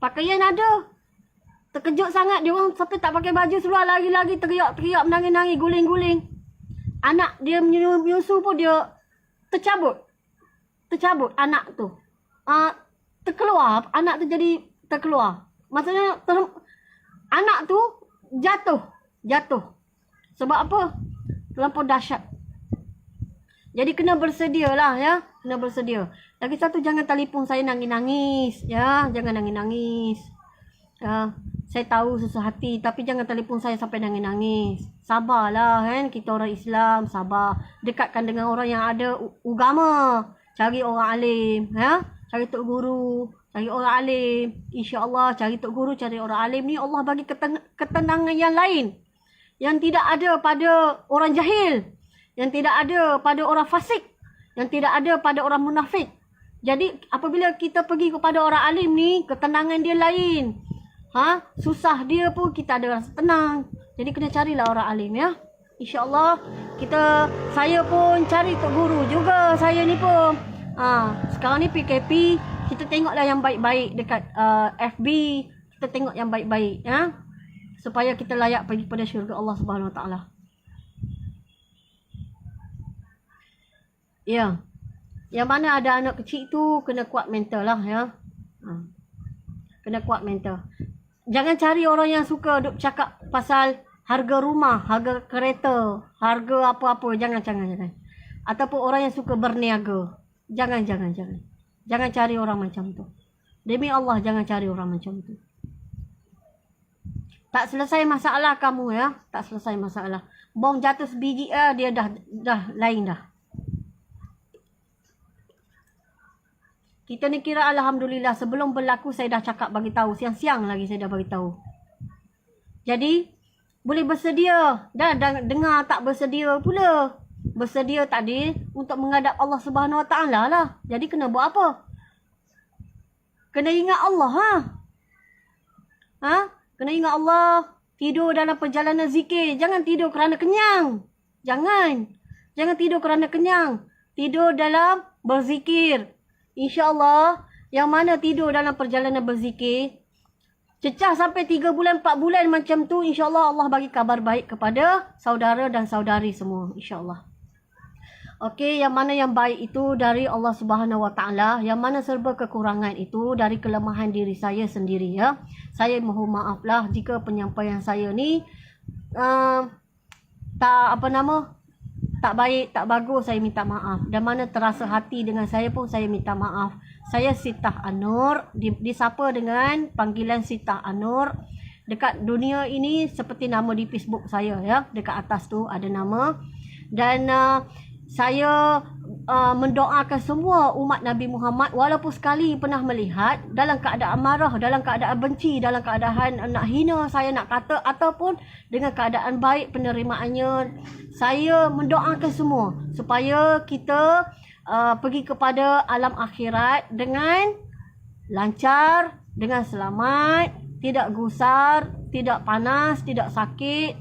Pakaian ada. Terkejut sangat dia orang sampai tak pakai baju seluar, lagi-lagi teriak-teriak, menangis-nangis, guling-guling. Anak dia menyusu pun dia tercabut anak tu. Terkeluar, anak tu jadi terkeluar. Maksudnya anak tu jatuh. Sebab apa? Terlampau dahsyat. Jadi kena bersedia lah ya. Kena bersedia. Lagi satu, jangan telefon saya nangis-nangis. Ya, jangan nangis-nangis. Saya tahu susah hati, tapi jangan telefon saya sampai nangis-nangis. Sabarlah kan, kita orang Islam, sabar. Dekatkan dengan orang yang ada agama. Cari orang alim, ya. Cari tok guru, cari orang alim. Insya-Allah cari tok guru, cari orang alim ni Allah bagi ketenangan yang lain. Yang tidak ada pada orang jahil, yang tidak ada pada orang fasik, yang tidak ada pada orang munafik. Jadi apabila kita pergi kepada orang alim ni, ketenangan dia lain. Susah dia pun kita ada rasa tenang. Jadi kena carilah orang alim ya. InsyaAllah saya pun cari tok guru juga, saya ni pun. Sekarang ni PKP, kita tengoklah yang baik-baik dekat FB, kita tengok yang baik-baik ya. Supaya kita layak pergi pada syurga Allah Subhanahu Wa Taala. Ya. Yang mana ada anak kecil tu kena kuat mental lah ya. Kena kuat mental. Jangan cari orang yang suka duk cakap pasal harga rumah, harga kereta, harga apa-apa. Jangan. Ataupun orang yang suka berniaga. Jangan. Jangan cari orang macam tu. Demi Allah, jangan cari orang macam tu. Tak selesai masalah kamu ya. Tak selesai masalah. Bom jatuh sebiji dia dah lain dah. Kita ni kira alhamdulillah, sebelum berlaku saya dah cakap bagi tahu, siang-siang lagi saya dah bagi tahu. Jadi boleh bersedia dan dengar tak bersedia pula. Bersedia tadi untuk menghadap Allah Subhanahu Wa Taala lah. Jadi kena buat apa? Kena ingat Allah Kena ingat Allah. Tidur dalam perjalanan zikir. Jangan tidur kerana kenyang. Jangan tidur kerana kenyang. Tidur dalam berzikir. InsyaAllah, yang mana tidur dalam perjalanan berzikir, cecah sampai 3 bulan, 4 bulan macam tu, insyaAllah Allah bagi kabar baik kepada saudara dan saudari semua. InsyaAllah. Okey, yang mana yang baik itu dari Allah Subhanahu Wa Taala, yang mana serba kekurangan itu dari kelemahan diri saya sendiri ya. Saya mohon maaflah jika penyampaian saya ni tak baik, tak bagus, saya minta maaf. Dan mana terasa hati dengan saya pun saya minta maaf. Saya Sitah An-Nur, disapa dengan panggilan Sitah An-Nur. Dekat dunia ini seperti nama di Facebook saya ya. Dekat atas tu ada nama. Dan saya mendoakan semua umat Nabi Muhammad, walaupun sekali pernah melihat dalam keadaan marah, dalam keadaan benci, dalam keadaan nak hina saya, nak kata, ataupun dengan keadaan baik penerimaannya, saya mendoakan semua supaya kita pergi kepada alam akhirat dengan lancar, dengan selamat, tidak gusar, tidak panas, tidak sakit,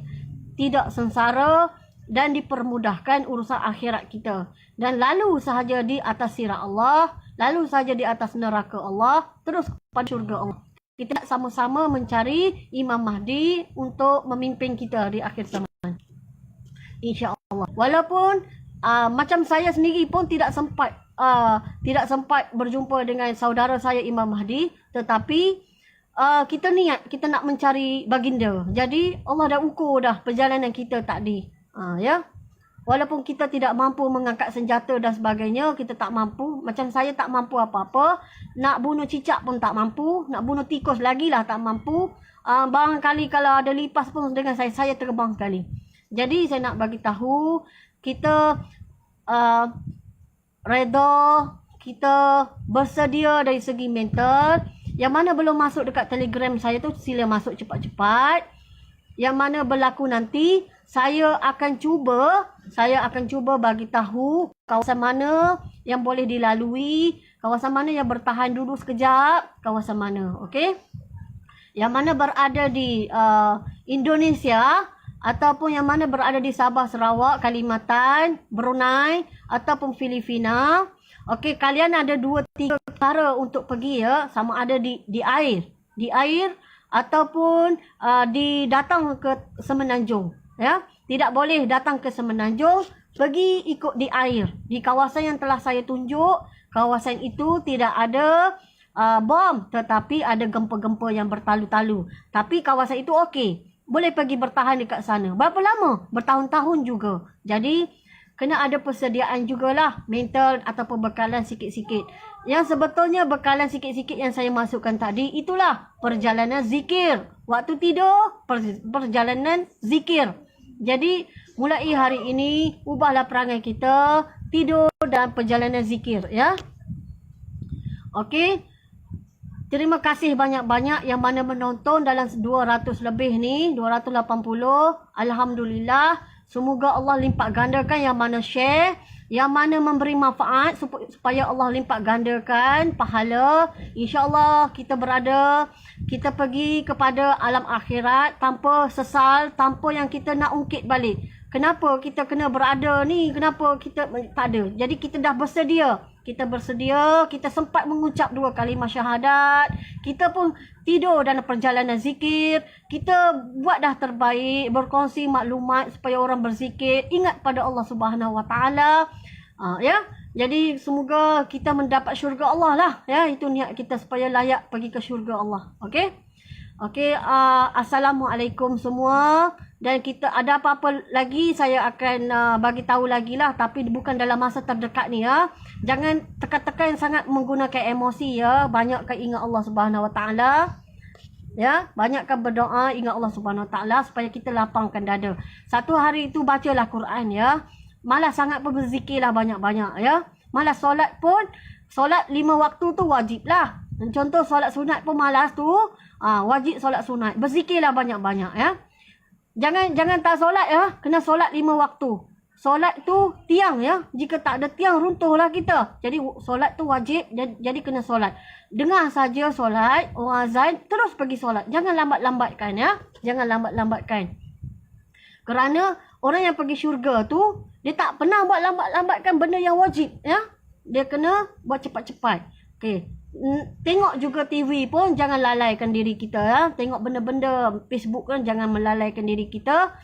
tidak sengsara, dan dipermudahkan urusan akhirat kita. Dan lalu sahaja di atas sirat Allah, lalu sahaja di atas neraka Allah, terus kepada syurga Allah. Kita sama-sama mencari Imam Mahdi untuk memimpin kita di akhir zaman, insya-Allah. Walaupun macam saya sendiri pun tidak sempat berjumpa dengan saudara saya Imam Mahdi, tetapi kita niat, kita nak mencari baginda. Jadi Allah dah ukur dah perjalanan kita tadi. Ya. Walaupun kita tidak mampu mengangkat senjata dan sebagainya, kita tak mampu. Macam saya tak mampu apa-apa. Nak bunuh cicak pun tak mampu. Nak bunuh tikus lagi lah tak mampu. Barangkali kalau ada lipas pun dengan saya terbang sekali. Jadi saya nak bagi tahu, kita redha, kita bersedia dari segi mental. Yang mana belum masuk dekat Telegram saya tu, sila masuk cepat-cepat. Yang mana berlaku nanti, saya akan cuba bagi tahu kawasan mana yang boleh dilalui, kawasan mana yang bertahan dulu sekejap, kawasan mana, okey? Yang mana berada di Indonesia ataupun yang mana berada di Sabah, Sarawak, Kalimantan, Brunei ataupun Filipina. Okey, kalian ada 2-3 cara untuk pergi ya, sama ada di air ataupun datang ke Semenanjung ya. Tidak boleh datang ke Semenanjung, pergi ikut di air. Di kawasan yang telah saya tunjuk, kawasan itu tidak ada bom, tetapi ada gempa-gempa yang bertalu-talu. Tapi kawasan itu okey, boleh pergi bertahan dekat sana. Berapa lama? Bertahun-tahun juga. Jadi kena ada persediaan jugalah, mental ataupun bekalan sikit-sikit. Yang sebetulnya bekalan sikit-sikit yang saya masukkan tadi, itulah perjalanan zikir. Waktu tidur, perjalanan zikir. Jadi mulai hari ini, ubahlah perangai kita, tidur dan perjalanan zikir ya. Okey. Terima kasih banyak-banyak yang mana menonton dalam 200 lebih ni, 280. Alhamdulillah. Semoga Allah lipat gandakan yang mana share, yang mana memberi manfaat supaya Allah lipat gandakan pahala. InsyaAllah kita pergi kepada alam akhirat tanpa sesal, tanpa yang kita nak ungkit balik. Kenapa kita kena berada ni? Kenapa kita tak ada? Jadi kita dah bersedia. Kita sempat mengucap 2 kalimah syahadat. Kita pun tidur dalam perjalanan zikir. Kita buat dah terbaik, berkongsi maklumat supaya orang berzikir, ingat pada Allah Subhanahu Wa Taala. Ya. Jadi semoga kita mendapat syurga Allah lah. Ya, itu niat kita supaya layak pergi ke syurga Allah. Okey? Okey, assalamualaikum semua. Dan kita ada apa-apa lagi saya akan bagi tahu lagi lah, tapi bukan dalam masa terdekat ni ya. Jangan tekan-tekan sangat menggunakan emosi ya. Banyakkan ingat Allah Subhanahu Wa Taala. Ya, banyakkan berdoa, ingat Allah Subhanahu Wa Taala supaya kita lapangkan dada. Satu hari itu bacalah Quran ya. Malas sangat pun berzikirlah banyak-banyak ya. Malas solat pun, solat 5 waktu tu wajib lah. Contoh solat sunat pun malas tu, wajib solat sunat. Berzikirlah banyak-banyak ya. Jangan tak solat ya, kena solat 5 waktu. Solat tu tiang ya. Jika tak ada tiang, runtuhlah kita. Jadi solat tu wajib, jadi kena solat. Dengar saja solat, orang azan, terus pergi solat. Jangan lambat-lambatkan ya. Jangan lambat-lambatkan. Kerana orang yang pergi syurga tu, dia tak pernah buat lambat-lambatkan benda yang wajib ya. Dia kena buat cepat-cepat. Okey. Tengok juga TV pun jangan lalaikan diri kita ya. Tengok benda-benda Facebook kan, jangan melalaikan diri kita.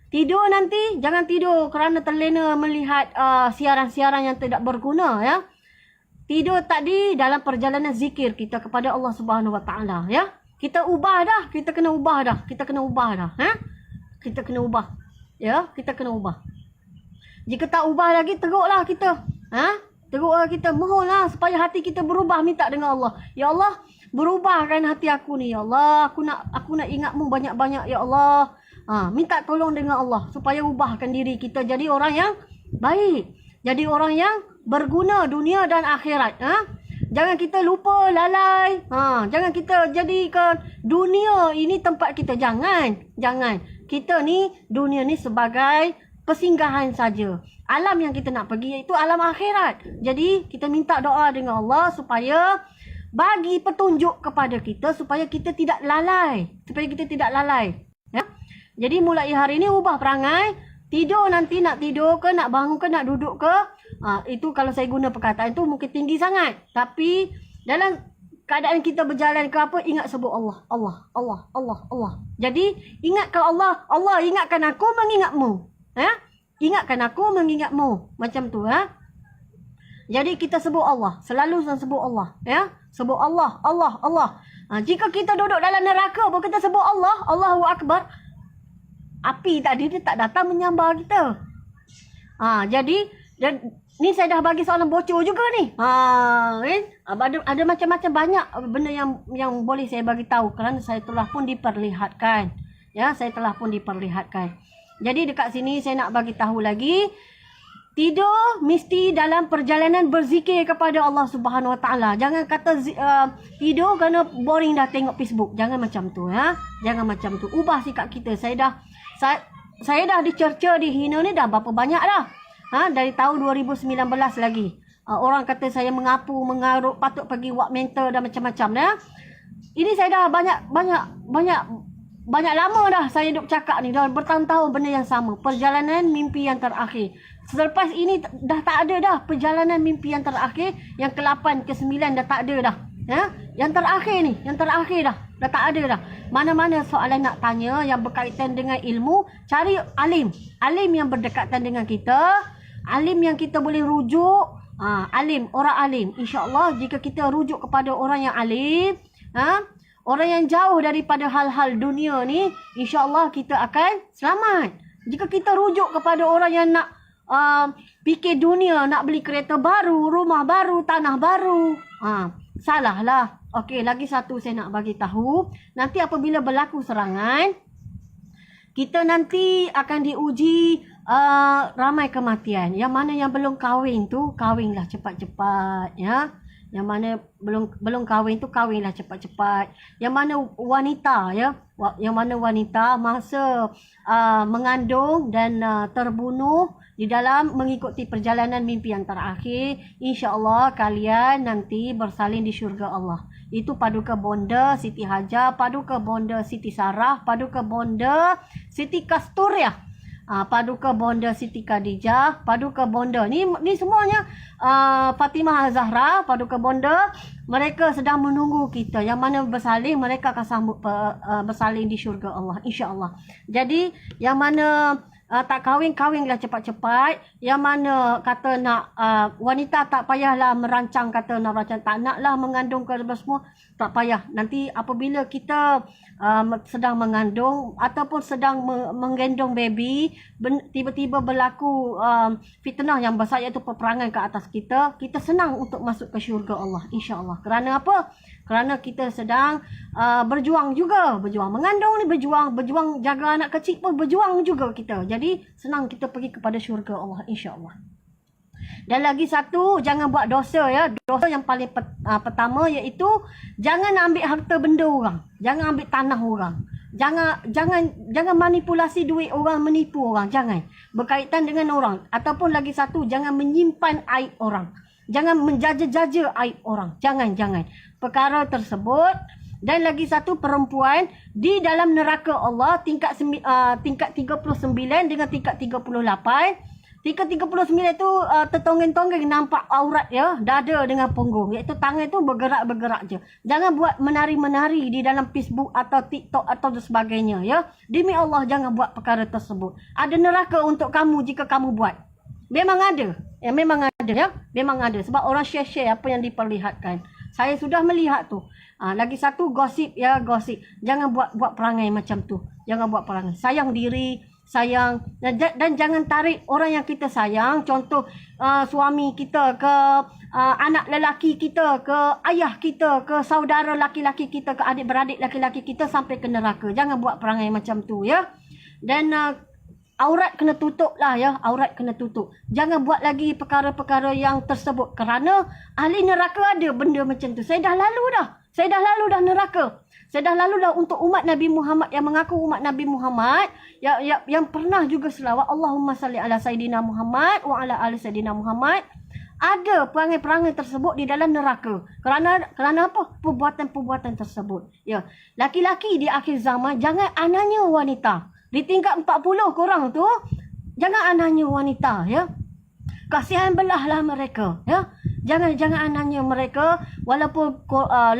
Tidur nanti jangan tidur kerana terlena melihat siaran-siaran yang tidak berguna ya. Tidur tadi dalam perjalanan zikir kita kepada Allah Subhanahu Wa Taala ya. Kita ubah dah, kita kena ubah dah. Kita kena ubah ya, kita kena ubah. Jika tak ubah lagi, teruklah kita. Teruklah kita, mohonlah supaya hati kita berubah, minta dengan Allah. Ya Allah, berubahkan hati aku ni ya Allah. Aku nak ingatmu banyak-banyak ya Allah. Minta tolong dengan Allah supaya ubahkan diri kita jadi orang yang baik. Jadi orang yang berguna dunia dan akhirat. Jangan kita lupa, lalai. Jangan kita jadikan dunia ini tempat kita. Jangan. Kita ni, dunia ni sebagai persinggahan saja. Alam yang kita nak pergi iaitu alam akhirat. Jadi kita minta doa dengan Allah supaya bagi petunjuk kepada kita supaya kita tidak lalai. Ya. Jadi mulai hari ini ubah perangai. Tidur nanti nak tidur ke, nak bangun ke, nak duduk ke. Itu kalau saya guna perkataan itu mungkin tinggi sangat. Tapi dalam keadaan kita berjalan ke apa, ingat sebut Allah. Allah. Jadi ingatkan Allah. Allah ingatkan aku mengingatmu. Ya. Ingatkan aku mengingatmu. Macam tu ya. Jadi kita sebut Allah. Selalu sebut Allah. Ya. Sebut Allah. Jika kita duduk dalam neraka pun kita sebut Allah. Allahu Akbar. Api tadi dia tak datang menyambar kita. Jadi ni saya dah bagi soalan bocor juga ni. Kan? Ada macam-macam banyak benda yang boleh saya bagi tahu kerana saya telah pun diperlihatkan. Ya, saya telah pun diperlihatkan. Jadi dekat sini saya nak bagi tahu lagi Tidur mesti dalam perjalanan berzikir kepada Allah Subhanahu Wa Taala. Jangan kata tidur kerana boring dah tengok Facebook. Jangan macam tu ya. Jangan macam tu. Ubah sikap kita. Saya dah dicerca, dihina ni dah berapa banyak dah. Dari tahun 2019 lagi. Orang kata saya mengapu, mengarut, patut pergi buat mental dan macam-macam dah. Ini saya dah banyak lama dah saya duk cakap ni. Dah bertahun-tahun benda yang sama. Perjalanan mimpi yang terakhir. Selepas ini dah tak ada dah perjalanan mimpi yang terakhir. Yang ke-8, ke-9 dah tak ada dah. Ya? Yang terakhir dah. Dah tak ada dah. Mana-mana soalan nak tanya yang berkaitan dengan ilmu, cari alim. Alim yang berdekatan dengan kita. Alim yang kita boleh rujuk. Alim, orang alim. InsyaAllah jika kita rujuk kepada orang yang alim, orang yang jauh daripada hal-hal dunia ni, InsyaAllah kita akan selamat. Jika kita rujuk kepada orang yang nak fikir dunia, nak beli kereta baru, rumah baru, tanah baru, salah lah. Okey, lagi satu saya nak bagi tahu. Nanti apabila berlaku serangan, kita nanti akan diuji ramai kematian. Yang mana yang belum kahwin tu, kahwinlah cepat-cepat ya. Yang mana belum kahwin tu, kahwinlah cepat-cepat. Yang mana wanita ya, yang mana wanita masa mengandung dan terbunuh di dalam mengikuti perjalanan mimpi yang terakhir, insya-Allah kalian nanti bersalin di syurga Allah. Itu Paduka Bonda Siti Hajar, Paduka Bonda Siti Sarah, Paduka Bonda Siti Kasturiah, Paduka Bonda Siti Khadijah, Paduka Bonda ni semuanya Fatimah Zahra, Paduka Bonda, mereka sedang menunggu kita. Yang mana bersalin, mereka akan sambut bersalin di syurga Allah, insya-Allah. Jadi yang mana tak kahwinlah cepat-cepat. Yang mana kata nak wanita tak payahlah merancang, kata nak rancang, tak naklah mengandung ke semua, tak payah. Nanti apabila kita sedang mengandung ataupun sedang menggendong baby, tiba-tiba berlaku fitnah yang besar, iaitu peperangan ke atas kita, kita senang untuk masuk ke syurga Allah, insya-Allah. Kerana apa? Kerana kita sedang berjuang juga. Berjuang mengandung ni, berjuang jaga anak kecil pun berjuang juga kita. Jadi senang kita pergi kepada syurga Allah, insya-Allah. Dan lagi satu, jangan buat dosa ya. Dosa yang paling pertama iaitu jangan ambil harta benda orang. Jangan ambil tanah orang. Jangan manipulasi duit orang, menipu orang. Jangan. Berkaitan dengan orang. Ataupun lagi satu, jangan menyimpan aib orang. Jangan menjaja-jaja aib orang. Jangan. Perkara tersebut. Dan lagi satu, perempuan di dalam neraka Allah tingkat 39 dengan tingkat 38. Tingkat 39 tu tertonggeng-tonggeng nampak aurat ya, dada dengan punggung. Iaitu tangan tu bergerak-bergerak je. Jangan buat menari-menari di dalam Facebook atau TikTok atau sebagainya ya. Demi Allah jangan buat perkara tersebut. Ada neraka untuk kamu jika kamu buat. Memang ada. Ya, memang ada ya. Memang ada. Sebab orang share-share apa yang diperlihatkan. Saya sudah melihat tu. Lagi satu, gosip ya, gosip. Jangan buat perangai macam tu. Jangan buat perangai. Sayang diri, sayang, dan jangan tarik orang yang kita sayang, contoh suami kita ke anak lelaki kita, ke ayah kita, ke saudara laki-laki kita, ke adik-beradik laki-laki kita sampai ke neraka. Jangan buat perangai macam tu ya. Dan aurat kena tutup lah ya, aurat kena tutup. Jangan buat lagi perkara-perkara yang tersebut, kerana ahli neraka ada benda macam tu. Saya dah lalu dah neraka. Saya dah lalu dah untuk umat Nabi Muhammad yang mengaku umat Nabi Muhammad, yang pernah juga selawat Allahumma salli ala Sayyidina Muhammad wa ala ali Sayyidina Muhammad. Ada perangai-perangai tersebut di dalam neraka. Kerana apa? Perbuatan-perbuatan tersebut. Ya, laki-laki di akhir zaman jangan ananya wanita. Di tingkat 40 korang tu, jangan ananya wanita ya. Kasihan belahlah mereka ya. Jangan ananya mereka, walaupun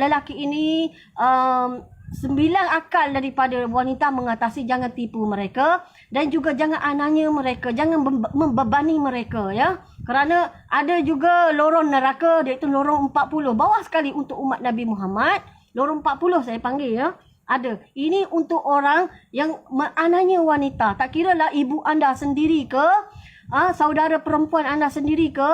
lelaki ini 9 akal daripada wanita mengatasi, jangan tipu mereka. Dan juga jangan ananya mereka, jangan membebani mereka ya. Kerana ada juga lorong neraka, iaitu lorong 40, bawah sekali untuk umat Nabi Muhammad. Lorong 40 saya panggil ya. Ada. Ini untuk orang yang ananya wanita. Tak kira lah ibu anda sendiri ke, saudara perempuan anda sendiri ke,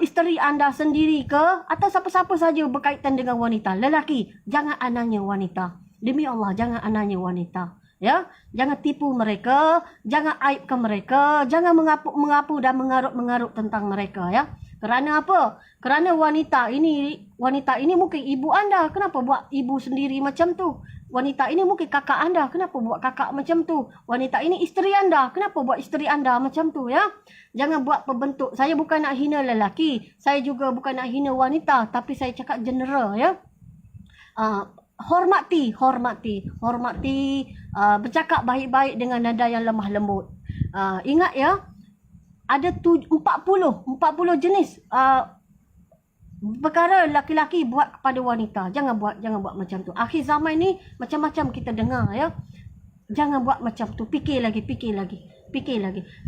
isteri anda sendiri ke, atau siapa-siapa saja berkaitan dengan wanita. Lelaki, jangan ananya wanita. Demi Allah, jangan ananya wanita. Ya, jangan tipu mereka, jangan aibkan mereka, jangan mengapu dan mengarut tentang mereka, ya. Kerana apa? Kerana wanita ini mungkin ibu anda, kenapa buat ibu sendiri macam tu? Wanita ini mungkin kakak anda, kenapa buat kakak macam tu? Wanita ini isteri anda, kenapa buat isteri anda macam tu, ya? Jangan buat pembentuk. Saya bukan nak hina lelaki, saya juga bukan nak hina wanita, tapi saya cakap general, ya. Hormati, bercakap baik-baik dengan nada yang lemah lembut. Ingat ya, ada 40 jenis perkara laki-laki buat kepada wanita. Jangan buat macam tu. Akhir zaman ni macam-macam kita dengar, ya. Jangan buat macam tu. Fikir lagi.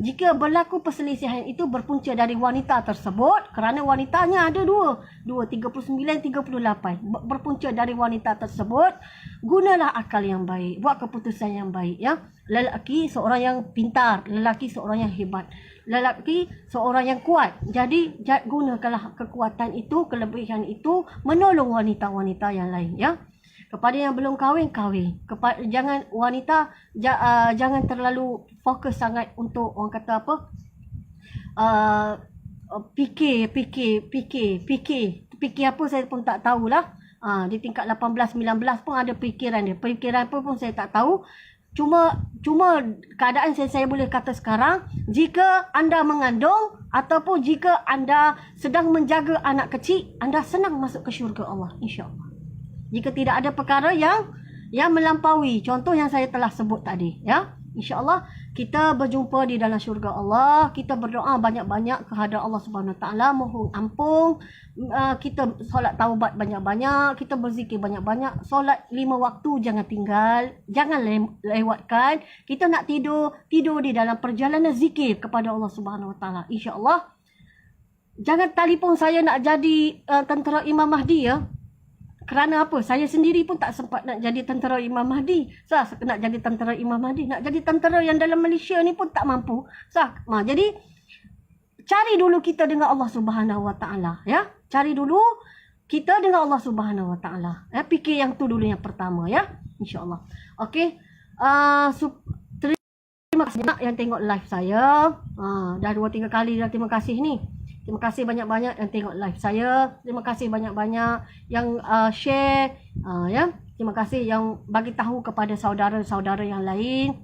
Jika berlaku perselisihan itu berpunca dari wanita tersebut, kerana wanitanya ada dua 39, 38. Berpunca dari wanita tersebut, gunalah akal yang baik, buat keputusan yang baik, ya. Lelaki seorang yang pintar, lelaki seorang yang hebat, lelaki seorang yang kuat. Jadi gunakanlah kekuatan itu, kelebihan itu menolong wanita-wanita yang lain, ya. Kepada yang belum kahwin. Jangan wanita jangan terlalu fokus sangat untuk orang kata apa? Fikir apa saya pun tak tahulah. Di tingkat 18 19 pun ada fikiran dia. Fikiran apa pun saya tak tahu. Cuma keadaan saya boleh kata sekarang, jika anda mengandung ataupun jika anda sedang menjaga anak kecil, anda senang masuk ke syurga Allah, insya-Allah. Jika tidak ada perkara yang melampaui contoh yang saya telah sebut tadi, ya. InsyaAllah kita berjumpa di dalam syurga Allah. Kita berdoa banyak-banyak kepada Allah Subhanahu Wa Taala, mohon ampun. Kita solat taubat banyak-banyak, kita berzikir banyak-banyak. Solat 5 waktu jangan tinggal, jangan lewatkan. Kita nak tidur di dalam perjalanan zikir kepada Allah Subhanahu Wa Taala. InsyaAllah. Jangan telefon saya nak jadi tentera Imam Mahdi, ya. Kerana apa? Saya sendiri pun tak sempat nak jadi tentera Imam Mahdi. Nak jadi tentera Imam Mahdi. Nak jadi tentera yang dalam Malaysia ni pun tak mampu. Jadi, cari dulu kita dengan Allah Subhanahu Wa Taala, ya. Cari dulu kita dengan Allah Subhanahu Wa Taala. Ya, fikir yang tu dulu yang pertama, ya. InsyaAllah. Okey. Terima kasih banyak yang tengok live saya. Dah 2-3 kali dah terima kasih ni. Terima kasih banyak-banyak yang tengok live saya. Terima kasih banyak-banyak yang share, ya. Terima kasih yang bagi tahu kepada saudara-saudara yang lain.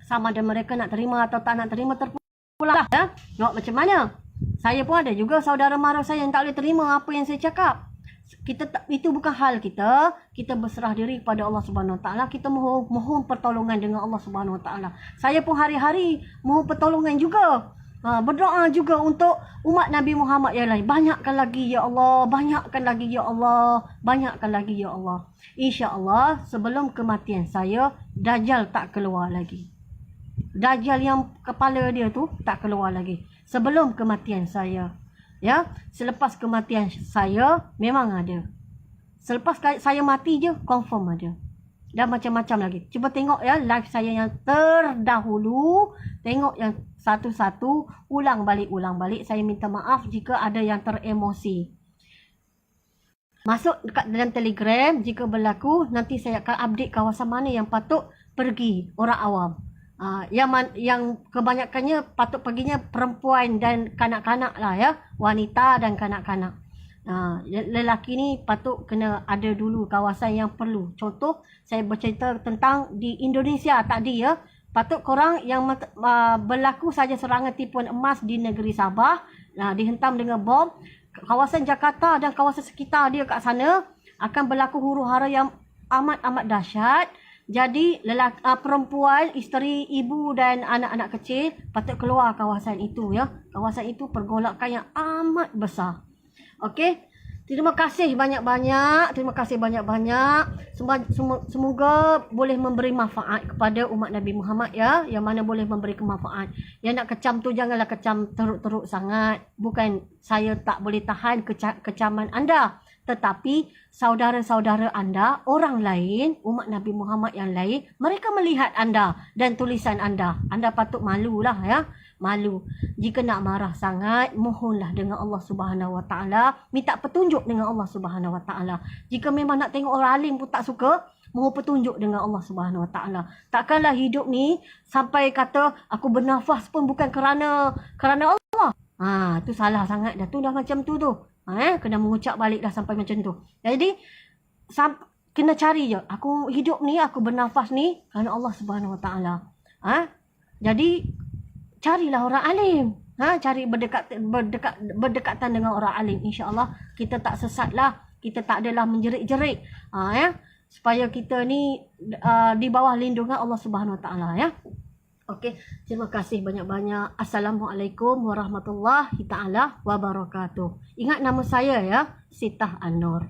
Sama ada mereka nak terima atau tak nak terima, terpulang, ya. Tengok macam mana. Saya pun ada juga saudara mara saya yang tak boleh terima apa yang saya cakap. Itu bukan hal kita. Kita berserah diri kepada Allah Subhanahu Wa Taala. Kita mohon pertolongan dengan Allah Subhanahu Wa Taala. Saya pun hari-hari mohon pertolongan juga. Berdoa juga untuk umat Nabi Muhammad yang lain. Banyakkan lagi ya Allah, banyakkan lagi ya Allah, banyakkan lagi ya Allah. InsyaAllah sebelum kematian saya, Dajjal tak keluar lagi. Dajjal yang kepala dia tu tak keluar lagi. Sebelum kematian saya, ya. Selepas kematian saya memang ada. Selepas saya mati je confirm ada. Dan macam-macam lagi. Cuba tengok ya live saya yang terdahulu. Tengok yang satu-satu. Ulang balik. Saya minta maaf jika ada yang teremosi. Masuk dekat dalam Telegram. Jika berlaku, nanti saya akan update kawasan mana yang patut pergi orang awam. Yang kebanyakannya patut perginya perempuan dan kanak-kanak lah, ya. Wanita dan kanak-kanak. Lelaki ni patut kena ada dulu kawasan yang perlu. Contoh, saya bercerita tentang di Indonesia tadi, ya. Patut korang yang berlaku saja serangan tipuan emas di negeri Sabah, dihentam dengan bom. Kawasan Jakarta dan kawasan sekitar dia kat sana akan berlaku huru-hara yang amat-amat dahsyat. Jadi perempuan, isteri, ibu dan anak-anak kecil patut keluar kawasan itu, ya. Kawasan itu pergolakan yang amat besar. Okey. Terima kasih banyak-banyak. Semoga boleh memberi manfaat kepada umat Nabi Muhammad, ya. Yang mana boleh memberi manfaat. Yang nak kecam tu janganlah kecam teruk-teruk sangat. Bukan saya tak boleh tahan kecaman anda. Tetapi saudara-saudara anda, orang lain, umat Nabi Muhammad yang lain, mereka melihat anda dan tulisan anda. Anda patut malulah, ya. Malu. Jika nak marah sangat, mohonlah dengan Allah Subhanahu Wa Taala, minta petunjuk dengan Allah Subhanahu Wa Taala. Jika memang nak tengok orang alim pun tak suka, mohon petunjuk dengan Allah Subhanahu Wa Taala. Takkanlah hidup ni sampai kata aku bernafas pun bukan kerana Allah. Tu salah sangat dah. Tu dah macam tu tu. Kena mengucap balik dah sampai macam tu. Jadi kena cari je. Aku hidup ni, aku bernafas ni kerana Allah Subhanahu Wa Taala. Jadi carilah orang alim. Cari berdekatan dengan orang alim. InsyaAllah kita tak sesatlah. Kita tak adalah menjerit-jerit. Supaya kita ni di bawah lindungan Allah Subhanahu Wa Taala ya. Okey, terima kasih banyak-banyak. Assalamualaikum warahmatullahi taala wabarakatuh. Ingat nama saya ya, Sitah An-Nur.